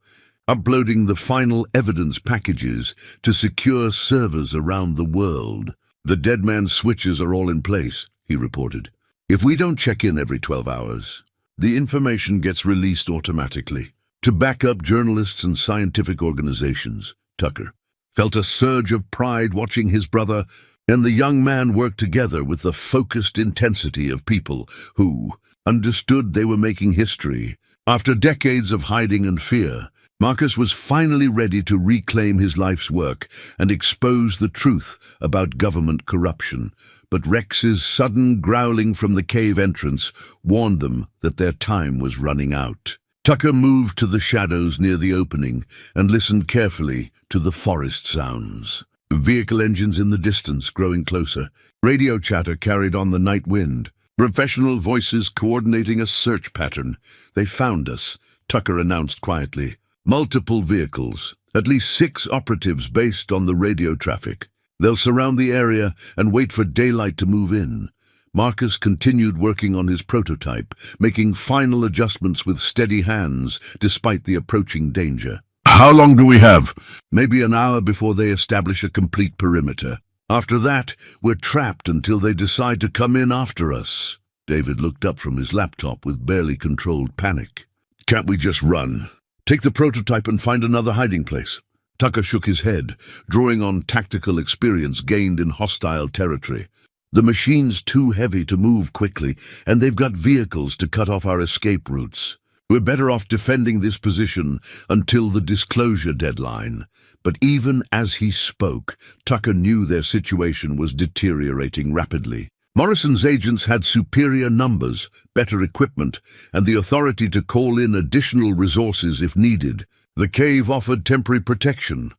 Speaker 1: uploading the final evidence packages to secure servers around the world. The dead man's switches are all in place, he reported. If we don't check in every 12 hours, the information gets released automatically. To back up journalists and scientific organizations, Tucker felt a surge of pride watching his brother and the young man work together with the focused intensity of people who understood they were making history. After decades of hiding and fear, Marcus was finally ready to reclaim his life's work and expose the truth about government corruption. But Rex's sudden growling from the cave entrance warned them that their time was running out. Tucker moved to the shadows near the opening and listened carefully to the forest sounds. Vehicle engines in the distance growing closer. Radio chatter carried on the night wind. Professional voices coordinating a search pattern. They found us, Tucker announced quietly. Multiple vehicles, at least 6 operatives based on the radio traffic. They'll surround the area and wait for daylight to move in. Marcus continued working on his prototype, making final adjustments with steady hands despite the approaching danger. How long do we have? Maybe an hour before they establish a complete perimeter. After that, we're trapped until they decide to come in after us. David looked up from his laptop with barely controlled panic. Can't we just run? Take the prototype and find another hiding place. Tucker shook his head, drawing on tactical experience gained in hostile territory. The machine's too heavy to move quickly, and they've got vehicles to cut off our escape routes. We're better off defending this position until the disclosure deadline. But even as he spoke, Tucker knew their situation was deteriorating rapidly. Morrison's agents had superior numbers, better equipment, and the authority to call in additional resources if needed. The cave offered temporary protection,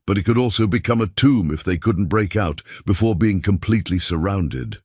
Speaker 1: but it could also become a tomb if they couldn't break out before being completely surrounded.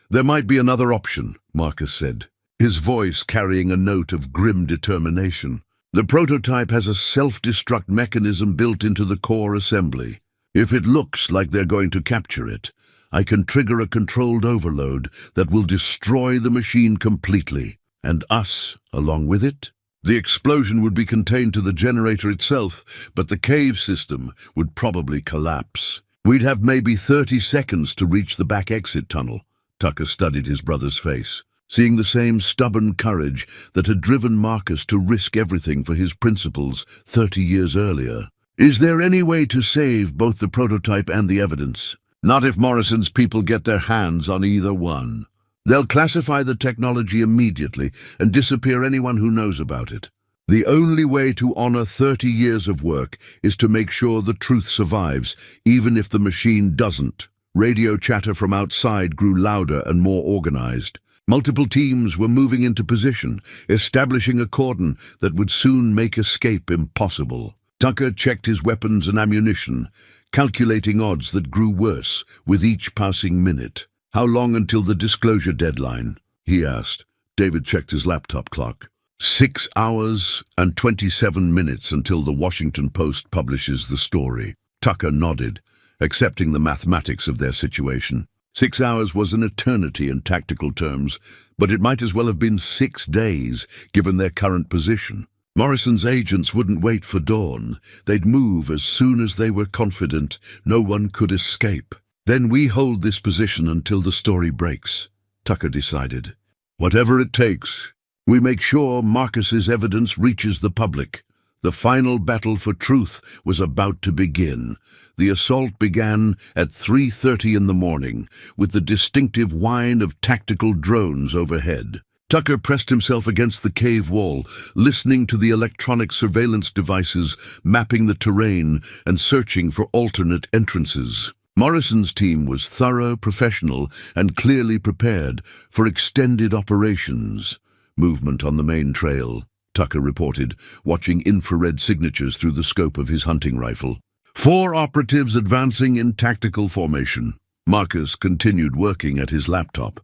Speaker 1: There might be another option, Marcus said, his voice carrying a note of grim determination. The prototype has a self-destruct mechanism built into the core assembly. If it looks like they're going to capture it, I can trigger a controlled overload that will destroy the machine completely, and us along with it. The explosion would be contained to the generator itself, but the cave system would probably collapse. We'd have maybe 30 seconds to reach the back exit tunnel. Tucker studied his brother's face, seeing the same stubborn courage that had driven Marcus to risk everything for his principles 30 years earlier. Is there any way to save both the prototype and the evidence? Not if Morrison's people get their hands on either one. They'll classify the technology immediately and disappear anyone who knows about it. The only way to honor 30 years of work is to make sure the truth survives, even if the machine doesn't. Radio chatter from outside grew louder and more organized. Multiple teams were moving into position, establishing a cordon that would soon make escape impossible. Tucker checked his weapons and ammunition, calculating odds that grew worse with each passing minute. How long until the disclosure deadline? He asked. David checked his laptop clock. 6 hours and 27 minutes until the Washington Post publishes the story. Tucker nodded, accepting the mathematics of their situation. 6 hours was an eternity in tactical terms, but it might as well have been 6 days, given their current position. Morrison's agents wouldn't wait for dawn. They'd move as soon as they were confident no one could escape. Then we hold this position until the story breaks, Tucker decided. Whatever it takes, we make sure Marcus's evidence reaches the public. The final battle for truth was about to begin. The assault began at 3:30 in the morning, with the distinctive whine of tactical drones overhead. Tucker pressed himself against the cave wall, listening to the electronic surveillance devices mapping the terrain and searching for alternate entrances. Morrison's team was thorough, professional, and clearly prepared for extended operations. Movement on the main trail, Tucker reported, watching infrared signatures through the scope of his hunting rifle. 4 operatives advancing in tactical formation. Marcus continued working at his laptop,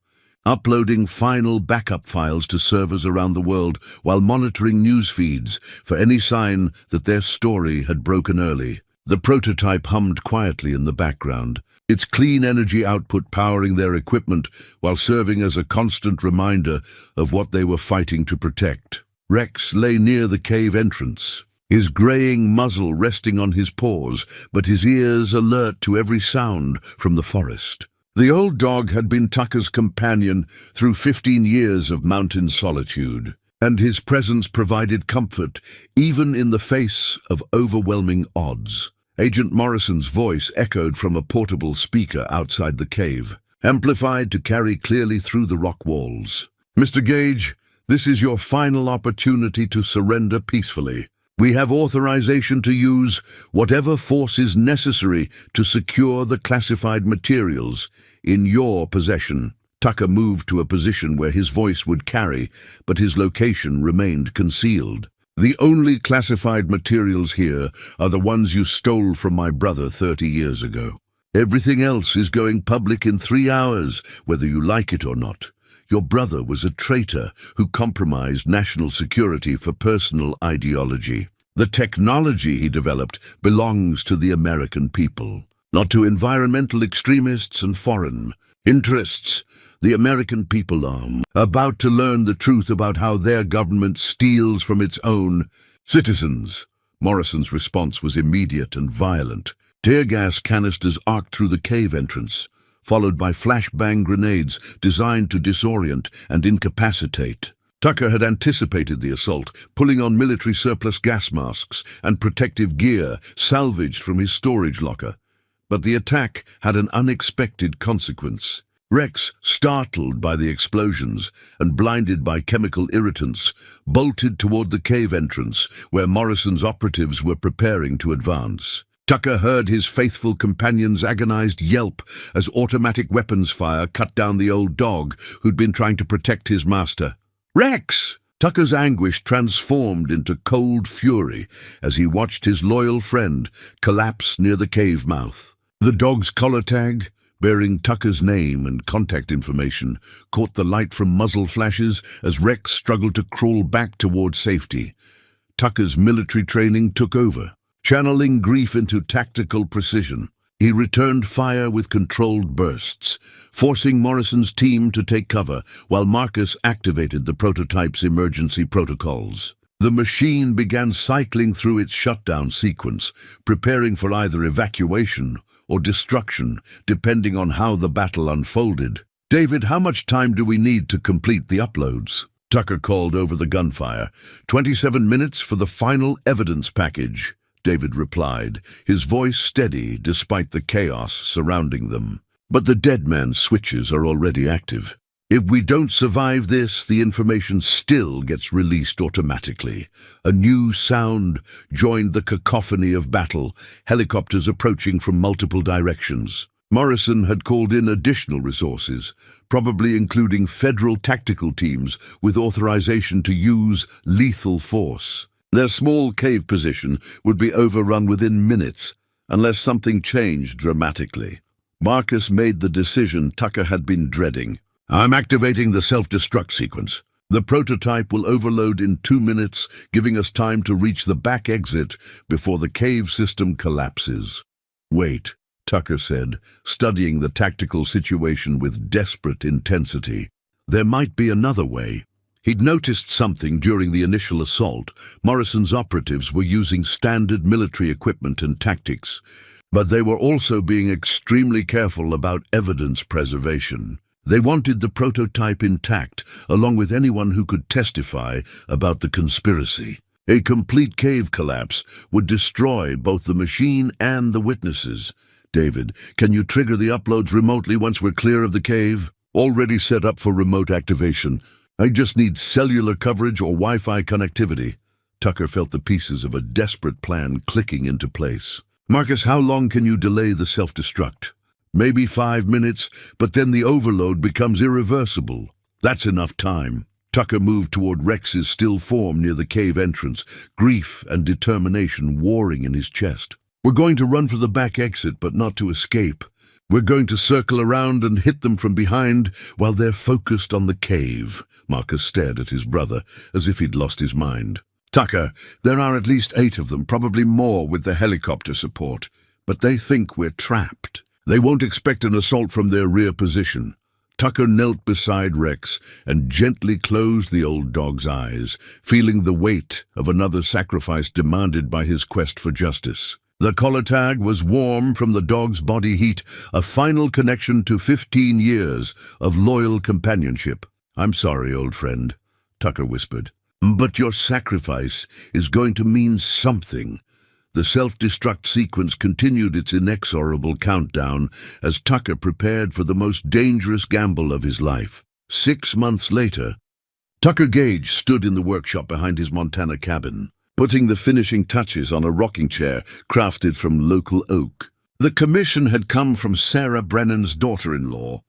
Speaker 1: uploading final backup files to servers around the world while monitoring news feeds for any sign that their story had broken early. The prototype hummed quietly in the background, its clean energy output powering their equipment while serving as a constant reminder of what they were fighting to protect. Rex lay near the cave entrance, his graying muzzle resting on his paws, but his ears alert to every sound from the forest. The old dog had been Tucker's companion through 15 years of mountain solitude, and his presence provided comfort even in the face of overwhelming odds. Agent Morrison's voice echoed from a portable speaker outside the cave, amplified to carry clearly through the rock walls. "Mr. Gage, this is your final opportunity to surrender peacefully. We have authorization to use whatever force is necessary to secure the classified materials in your possession." Tucker moved to a position where his voice would carry, but his location remained concealed. "The only classified materials here are the ones you stole from my brother 30 years ago. Everything else is going public in 3 hours, whether you like it or not. Your brother was a traitor who compromised national security for personal ideology. The technology he developed belongs to the American people, not to environmental extremists and foreign interests. The American people are about to learn the truth about how their government steals from its own citizens." Morrison's response was immediate and violent. Tear gas canisters arced through the cave entrance, followed by flashbang grenades designed to disorient and incapacitate. Tucker had anticipated the assault, pulling on military surplus gas masks and protective gear salvaged from his storage locker. But the attack had an unexpected consequence. Rex, startled by the explosions and blinded by chemical irritants, bolted toward the cave entrance where Morrison's operatives were preparing to advance. Tucker heard his faithful companion's agonized yelp as automatic weapons fire cut down the old dog who'd been trying to protect his master. "Rex!" Tucker's anguish transformed into cold fury as he watched his loyal friend collapse near the cave mouth. The dog's collar tag, bearing Tucker's name and contact information, caught the light from muzzle flashes as Rex struggled to crawl back toward safety. Tucker's military training took over, channeling grief into tactical precision. He returned fire with controlled bursts, forcing Morrison's team to take cover while Marcus activated the prototype's emergency protocols. The machine began cycling through its shutdown sequence, preparing for either evacuation or destruction, depending on how the battle unfolded. "David, how much time do we need to complete the uploads?" Tucker called over the gunfire. 27 minutes for the final evidence package," David replied, his voice steady despite the chaos surrounding them. "But the dead man's switches are already active. If we don't survive this, the information still gets released automatically." A new sound joined the cacophony of battle, helicopters approaching from multiple directions. Morrison had called in additional resources, probably including federal tactical teams with authorization to use lethal force. Their small cave position would be overrun within minutes, unless something changed dramatically. Marcus made the decision Tucker had been dreading. "I'm activating the self-destruct sequence. The prototype will overload in 2 minutes, giving us time to reach the back exit before the cave system collapses." "Wait," Tucker said, studying the tactical situation with desperate intensity. "There might be another way." He'd noticed something during the initial assault. Morrison's operatives were using standard military equipment and tactics, but they were also being extremely careful about evidence preservation. They wanted the prototype intact, along with anyone who could testify about the conspiracy. A complete cave collapse would destroy both the machine and the witnesses. "David, can you trigger the uploads remotely once we're clear of the cave?" "Already set up for remote activation. I just need cellular coverage or Wi-Fi connectivity." Tucker felt the pieces of a desperate plan clicking into place. "Marcus, how long can you delay the self-destruct?" "Maybe 5 minutes, but then the overload becomes irreversible." "That's enough time." Tucker moved toward Rex's still form near the cave entrance, grief and determination warring in his chest. "We're going to run for the back exit, but not to escape. We're going to circle around and hit them from behind while they're focused on the cave." Marcus stared at his brother as if he'd lost his mind. "Tucker, there are at least 8 of them, probably more with the helicopter support. But they think we're trapped. They won't expect an assault from their rear position. Tucker knelt beside Rex and gently closed the old dog's eyes, feeling the weight of another sacrifice demanded by his quest for justice. The collar tag was warm from the dog's body heat, a final connection to 15 years of loyal companionship. "I'm sorry, old friend," Tucker whispered, "but your sacrifice is going to mean something." The self-destruct sequence continued its inexorable countdown as Tucker prepared for the most dangerous gamble of his life. 6 months later, Tucker Gage stood in the workshop behind his Montana cabin, putting the finishing touches on a rocking chair crafted from local oak. The commission had come from Sarah Brennan's daughter-in-law,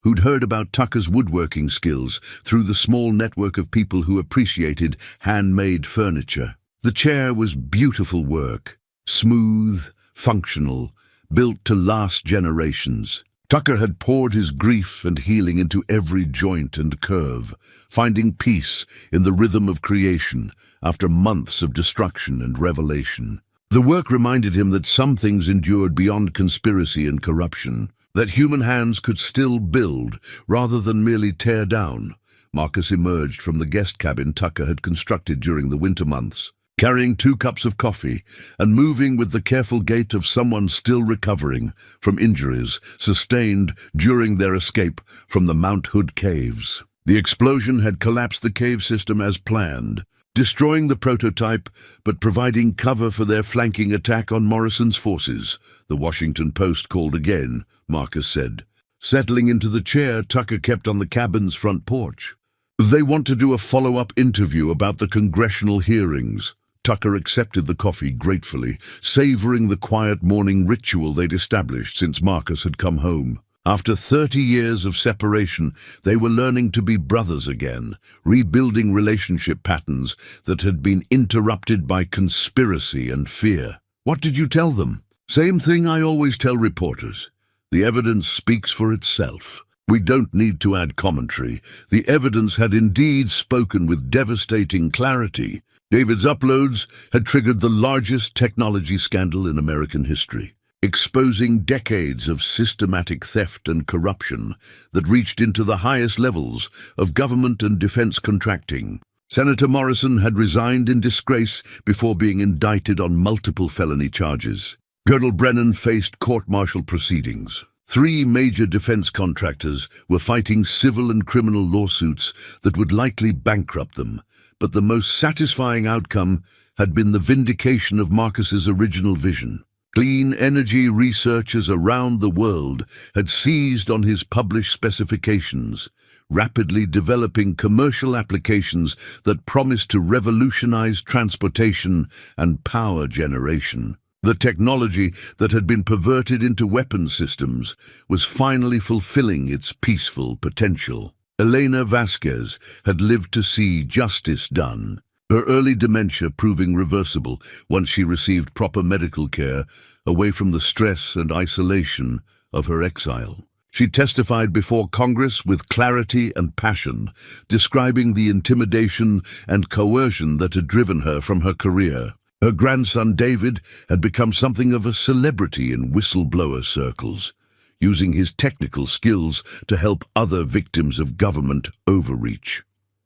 Speaker 1: who'd heard about Tucker's woodworking skills through the small network of people who appreciated handmade furniture. The chair was beautiful work, smooth, functional, built to last generations. Tucker had poured his grief and healing into every joint and curve, finding peace in the rhythm of creation after months of destruction and revelation. The work reminded him that some things endured beyond conspiracy and corruption, that human hands could still build rather than merely tear down. Marcus emerged from the guest cabin Tucker had constructed during the winter months, carrying 2 cups of coffee and moving with the careful gait of someone still recovering from injuries sustained during their escape from the Mount Hood caves. The explosion had collapsed the cave system as planned, destroying the prototype but providing cover for their flanking attack on Morrison's forces. The Washington Post called again, Marcus said. Settling into the chair Tucker kept on the cabin's front porch. "They want to do a follow-up interview about the congressional hearings." Tucker accepted the coffee gratefully, savoring the quiet morning ritual they'd established since Marcus had come home. After 30 years of separation, they were learning to be brothers again, rebuilding relationship patterns that had been interrupted by conspiracy and fear. "What did you tell them?" "Same thing I always tell reporters. The evidence speaks for itself. We don't need to add commentary. The evidence had indeed spoken with devastating clarity. David's uploads had triggered the largest technology scandal in American history, exposing decades of systematic theft and corruption that reached into the highest levels of government and defense contracting. Senator Morrison had resigned in disgrace before being indicted on multiple felony charges. Colonel Brennan faced court-martial proceedings. 3 major defense contractors were fighting civil and criminal lawsuits that would likely bankrupt them, but the most satisfying outcome had been the vindication of Marcus's original vision. Clean energy researchers around the world had seized on his published specifications, rapidly developing commercial applications that promised to revolutionize transportation and power generation. The technology that had been perverted into weapon systems was finally fulfilling its peaceful potential. Elena Vasquez had lived to see justice done, her early dementia proving reversible once she received proper medical care away from the stress and isolation of her exile. She testified before Congress with clarity and passion, describing the intimidation and coercion that had driven her from her career. Her grandson David had become something of a celebrity in whistleblower circles, using his technical skills to help other victims of government overreach.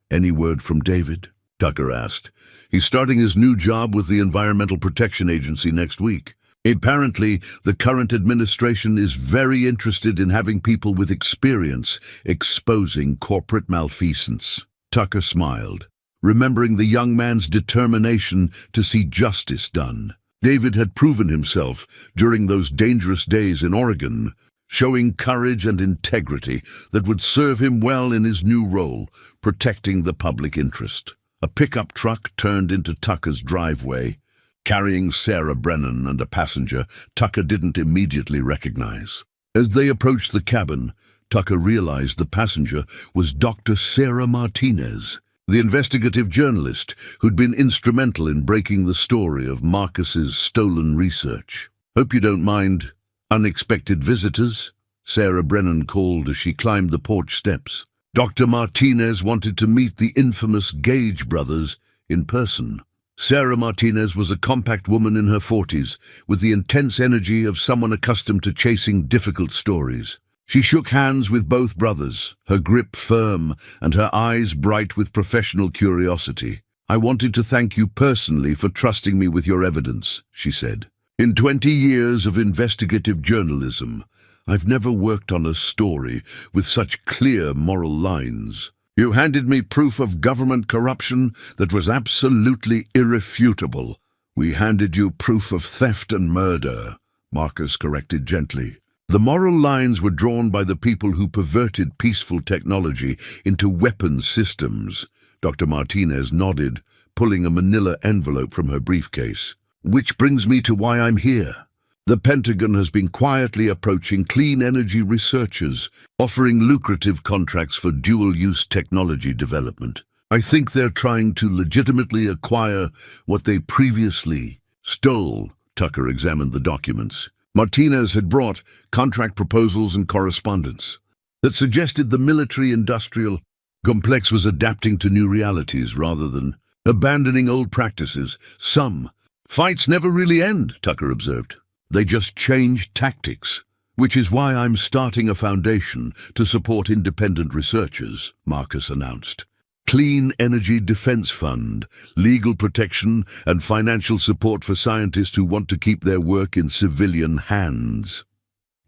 Speaker 1: "Any word from David?" Tucker asked. "He's starting his new job with the Environmental Protection Agency next week. Apparently, the current administration is very interested in having people with experience exposing corporate malfeasance." Tucker smiled, remembering the young man's determination to see justice done. David had proven himself during those dangerous days in Oregon, showing courage and integrity that would serve him well in his new role, protecting the public interest. A pickup truck turned into Tucker's driveway, carrying Sarah Brennan and a passenger Tucker didn't immediately recognize. As they approached the cabin, Tucker realized the passenger was Dr. Sarah Martinez, the investigative journalist who'd been instrumental in breaking the story of Marcus's stolen research. "Hope you don't mind unexpected visitors," Sarah Brennan called as she climbed the porch steps. Dr. Martinez wanted to meet the infamous Gage brothers in person. Sarah Martinez was a compact woman in her 40s, with the intense energy of someone accustomed to chasing difficult stories. She shook hands with both brothers, her grip firm and her eyes bright with professional curiosity. "I wanted to thank you personally for trusting me with your evidence," she said. "In 20 years of investigative journalism, I've never worked on a story with such clear moral lines. You handed me proof of government corruption that was absolutely irrefutable." "We handed you proof of theft and murder," Marcus corrected gently. "The moral lines were drawn by the people who perverted peaceful technology into weapons systems." Dr. Martinez nodded, pulling a manila envelope from her briefcase. "Which brings me to why I'm here. The Pentagon has been quietly approaching clean energy researchers, offering lucrative contracts for dual-use technology development. I think they're trying to legitimately acquire what they previously stole." Tucker examined the documents. Martinez had brought contract proposals and correspondence that suggested the military-industrial complex was adapting to new realities rather than abandoning old practices. "Some fights never really end," Tucker observed. "They just change tactics, which is why I'm starting a foundation to support independent researchers," Marcus announced. "Clean Energy Defense Fund, legal protection and financial support for scientists who want to keep their work in civilian hands."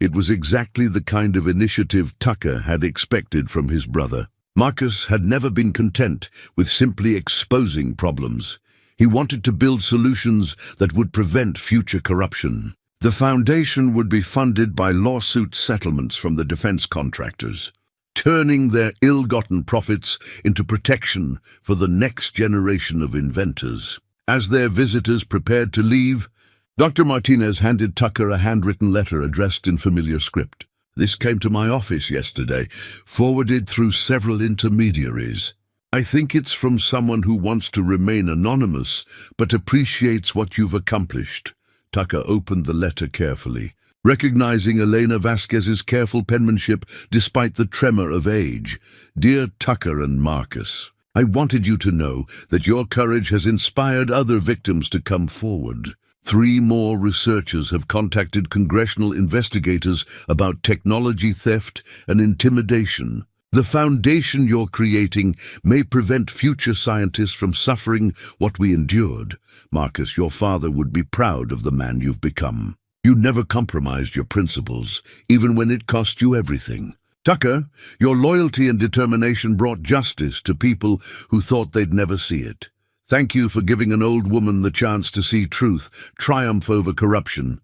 Speaker 1: It was exactly the kind of initiative Tucker had expected from his brother. Marcus had never been content with simply exposing problems. He wanted to build solutions that would prevent future corruption. The foundation would be funded by lawsuit settlements from the defense contractors, turning their ill-gotten profits into protection for the next generation of inventors. As their visitors prepared to leave, Dr. Martinez handed Tucker a handwritten letter addressed in familiar script. "This came to my office yesterday, forwarded through several intermediaries. I think it's from someone who wants to remain anonymous, but appreciates what you've accomplished." Tucker opened the letter carefully, recognizing Elena Vasquez's careful penmanship despite the tremor of age. "Dear Tucker and Marcus, I wanted you to know that your courage has inspired other victims to come forward. 3 more researchers have contacted congressional investigators about technology theft and intimidation. The foundation you're creating may prevent future scientists from suffering what we endured. Marcus, your father would be proud of the man you've become. You never compromised your principles, even when it cost you everything. Tucker, your loyalty and determination brought justice to people who thought they'd never see it. Thank you for giving an old woman the chance to see truth triumph over corruption.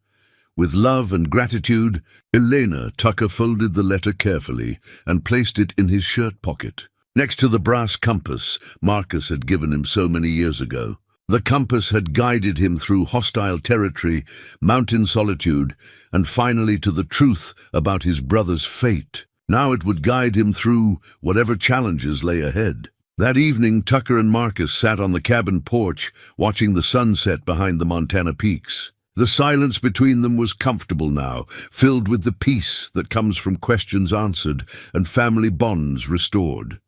Speaker 1: With love and gratitude, Elena." Tucker folded the letter carefully and placed it in his shirt pocket, next to the brass compass Marcus had given him so many years ago. The compass had guided him through hostile territory, mountain solitude, and finally to the truth about his brother's fate. Now it would guide him through whatever challenges lay ahead. That evening, Tucker and Marcus sat on the cabin porch, watching the sunset behind the Montana peaks. The silence between them was comfortable now, filled with the peace that comes from questions answered and family bonds restored.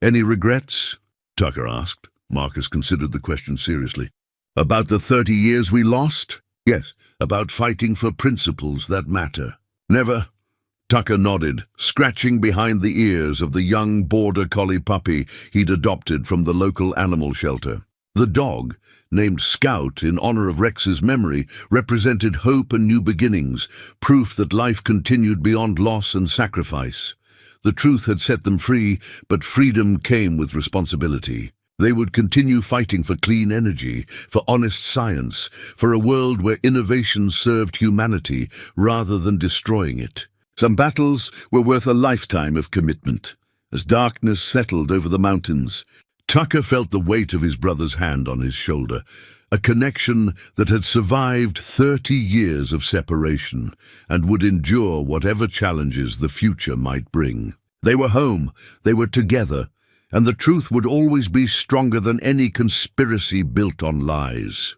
Speaker 1: "Any regrets?" Tucker asked. Marcus considered the question seriously. "About the 30 years we lost?" "Yes, about fighting for principles that matter." "Never." Tucker nodded, scratching behind the ears of the young border collie puppy he'd adopted from the local animal shelter. The dog, named Scout in honor of Rex's memory, represented hope and new beginnings, proof that life continued beyond loss and sacrifice. The truth had set them free, but freedom came with responsibility. They would continue fighting for clean energy, for honest science, for a world where innovation served humanity rather than destroying it. Some battles were worth a lifetime of commitment. As darkness settled over the mountains, Tucker felt the weight of his brother's hand on his shoulder, a connection that had survived 30 years of separation and would endure whatever challenges the future might bring. They were home, they were together, and the truth would always be stronger than any conspiracy built on lies.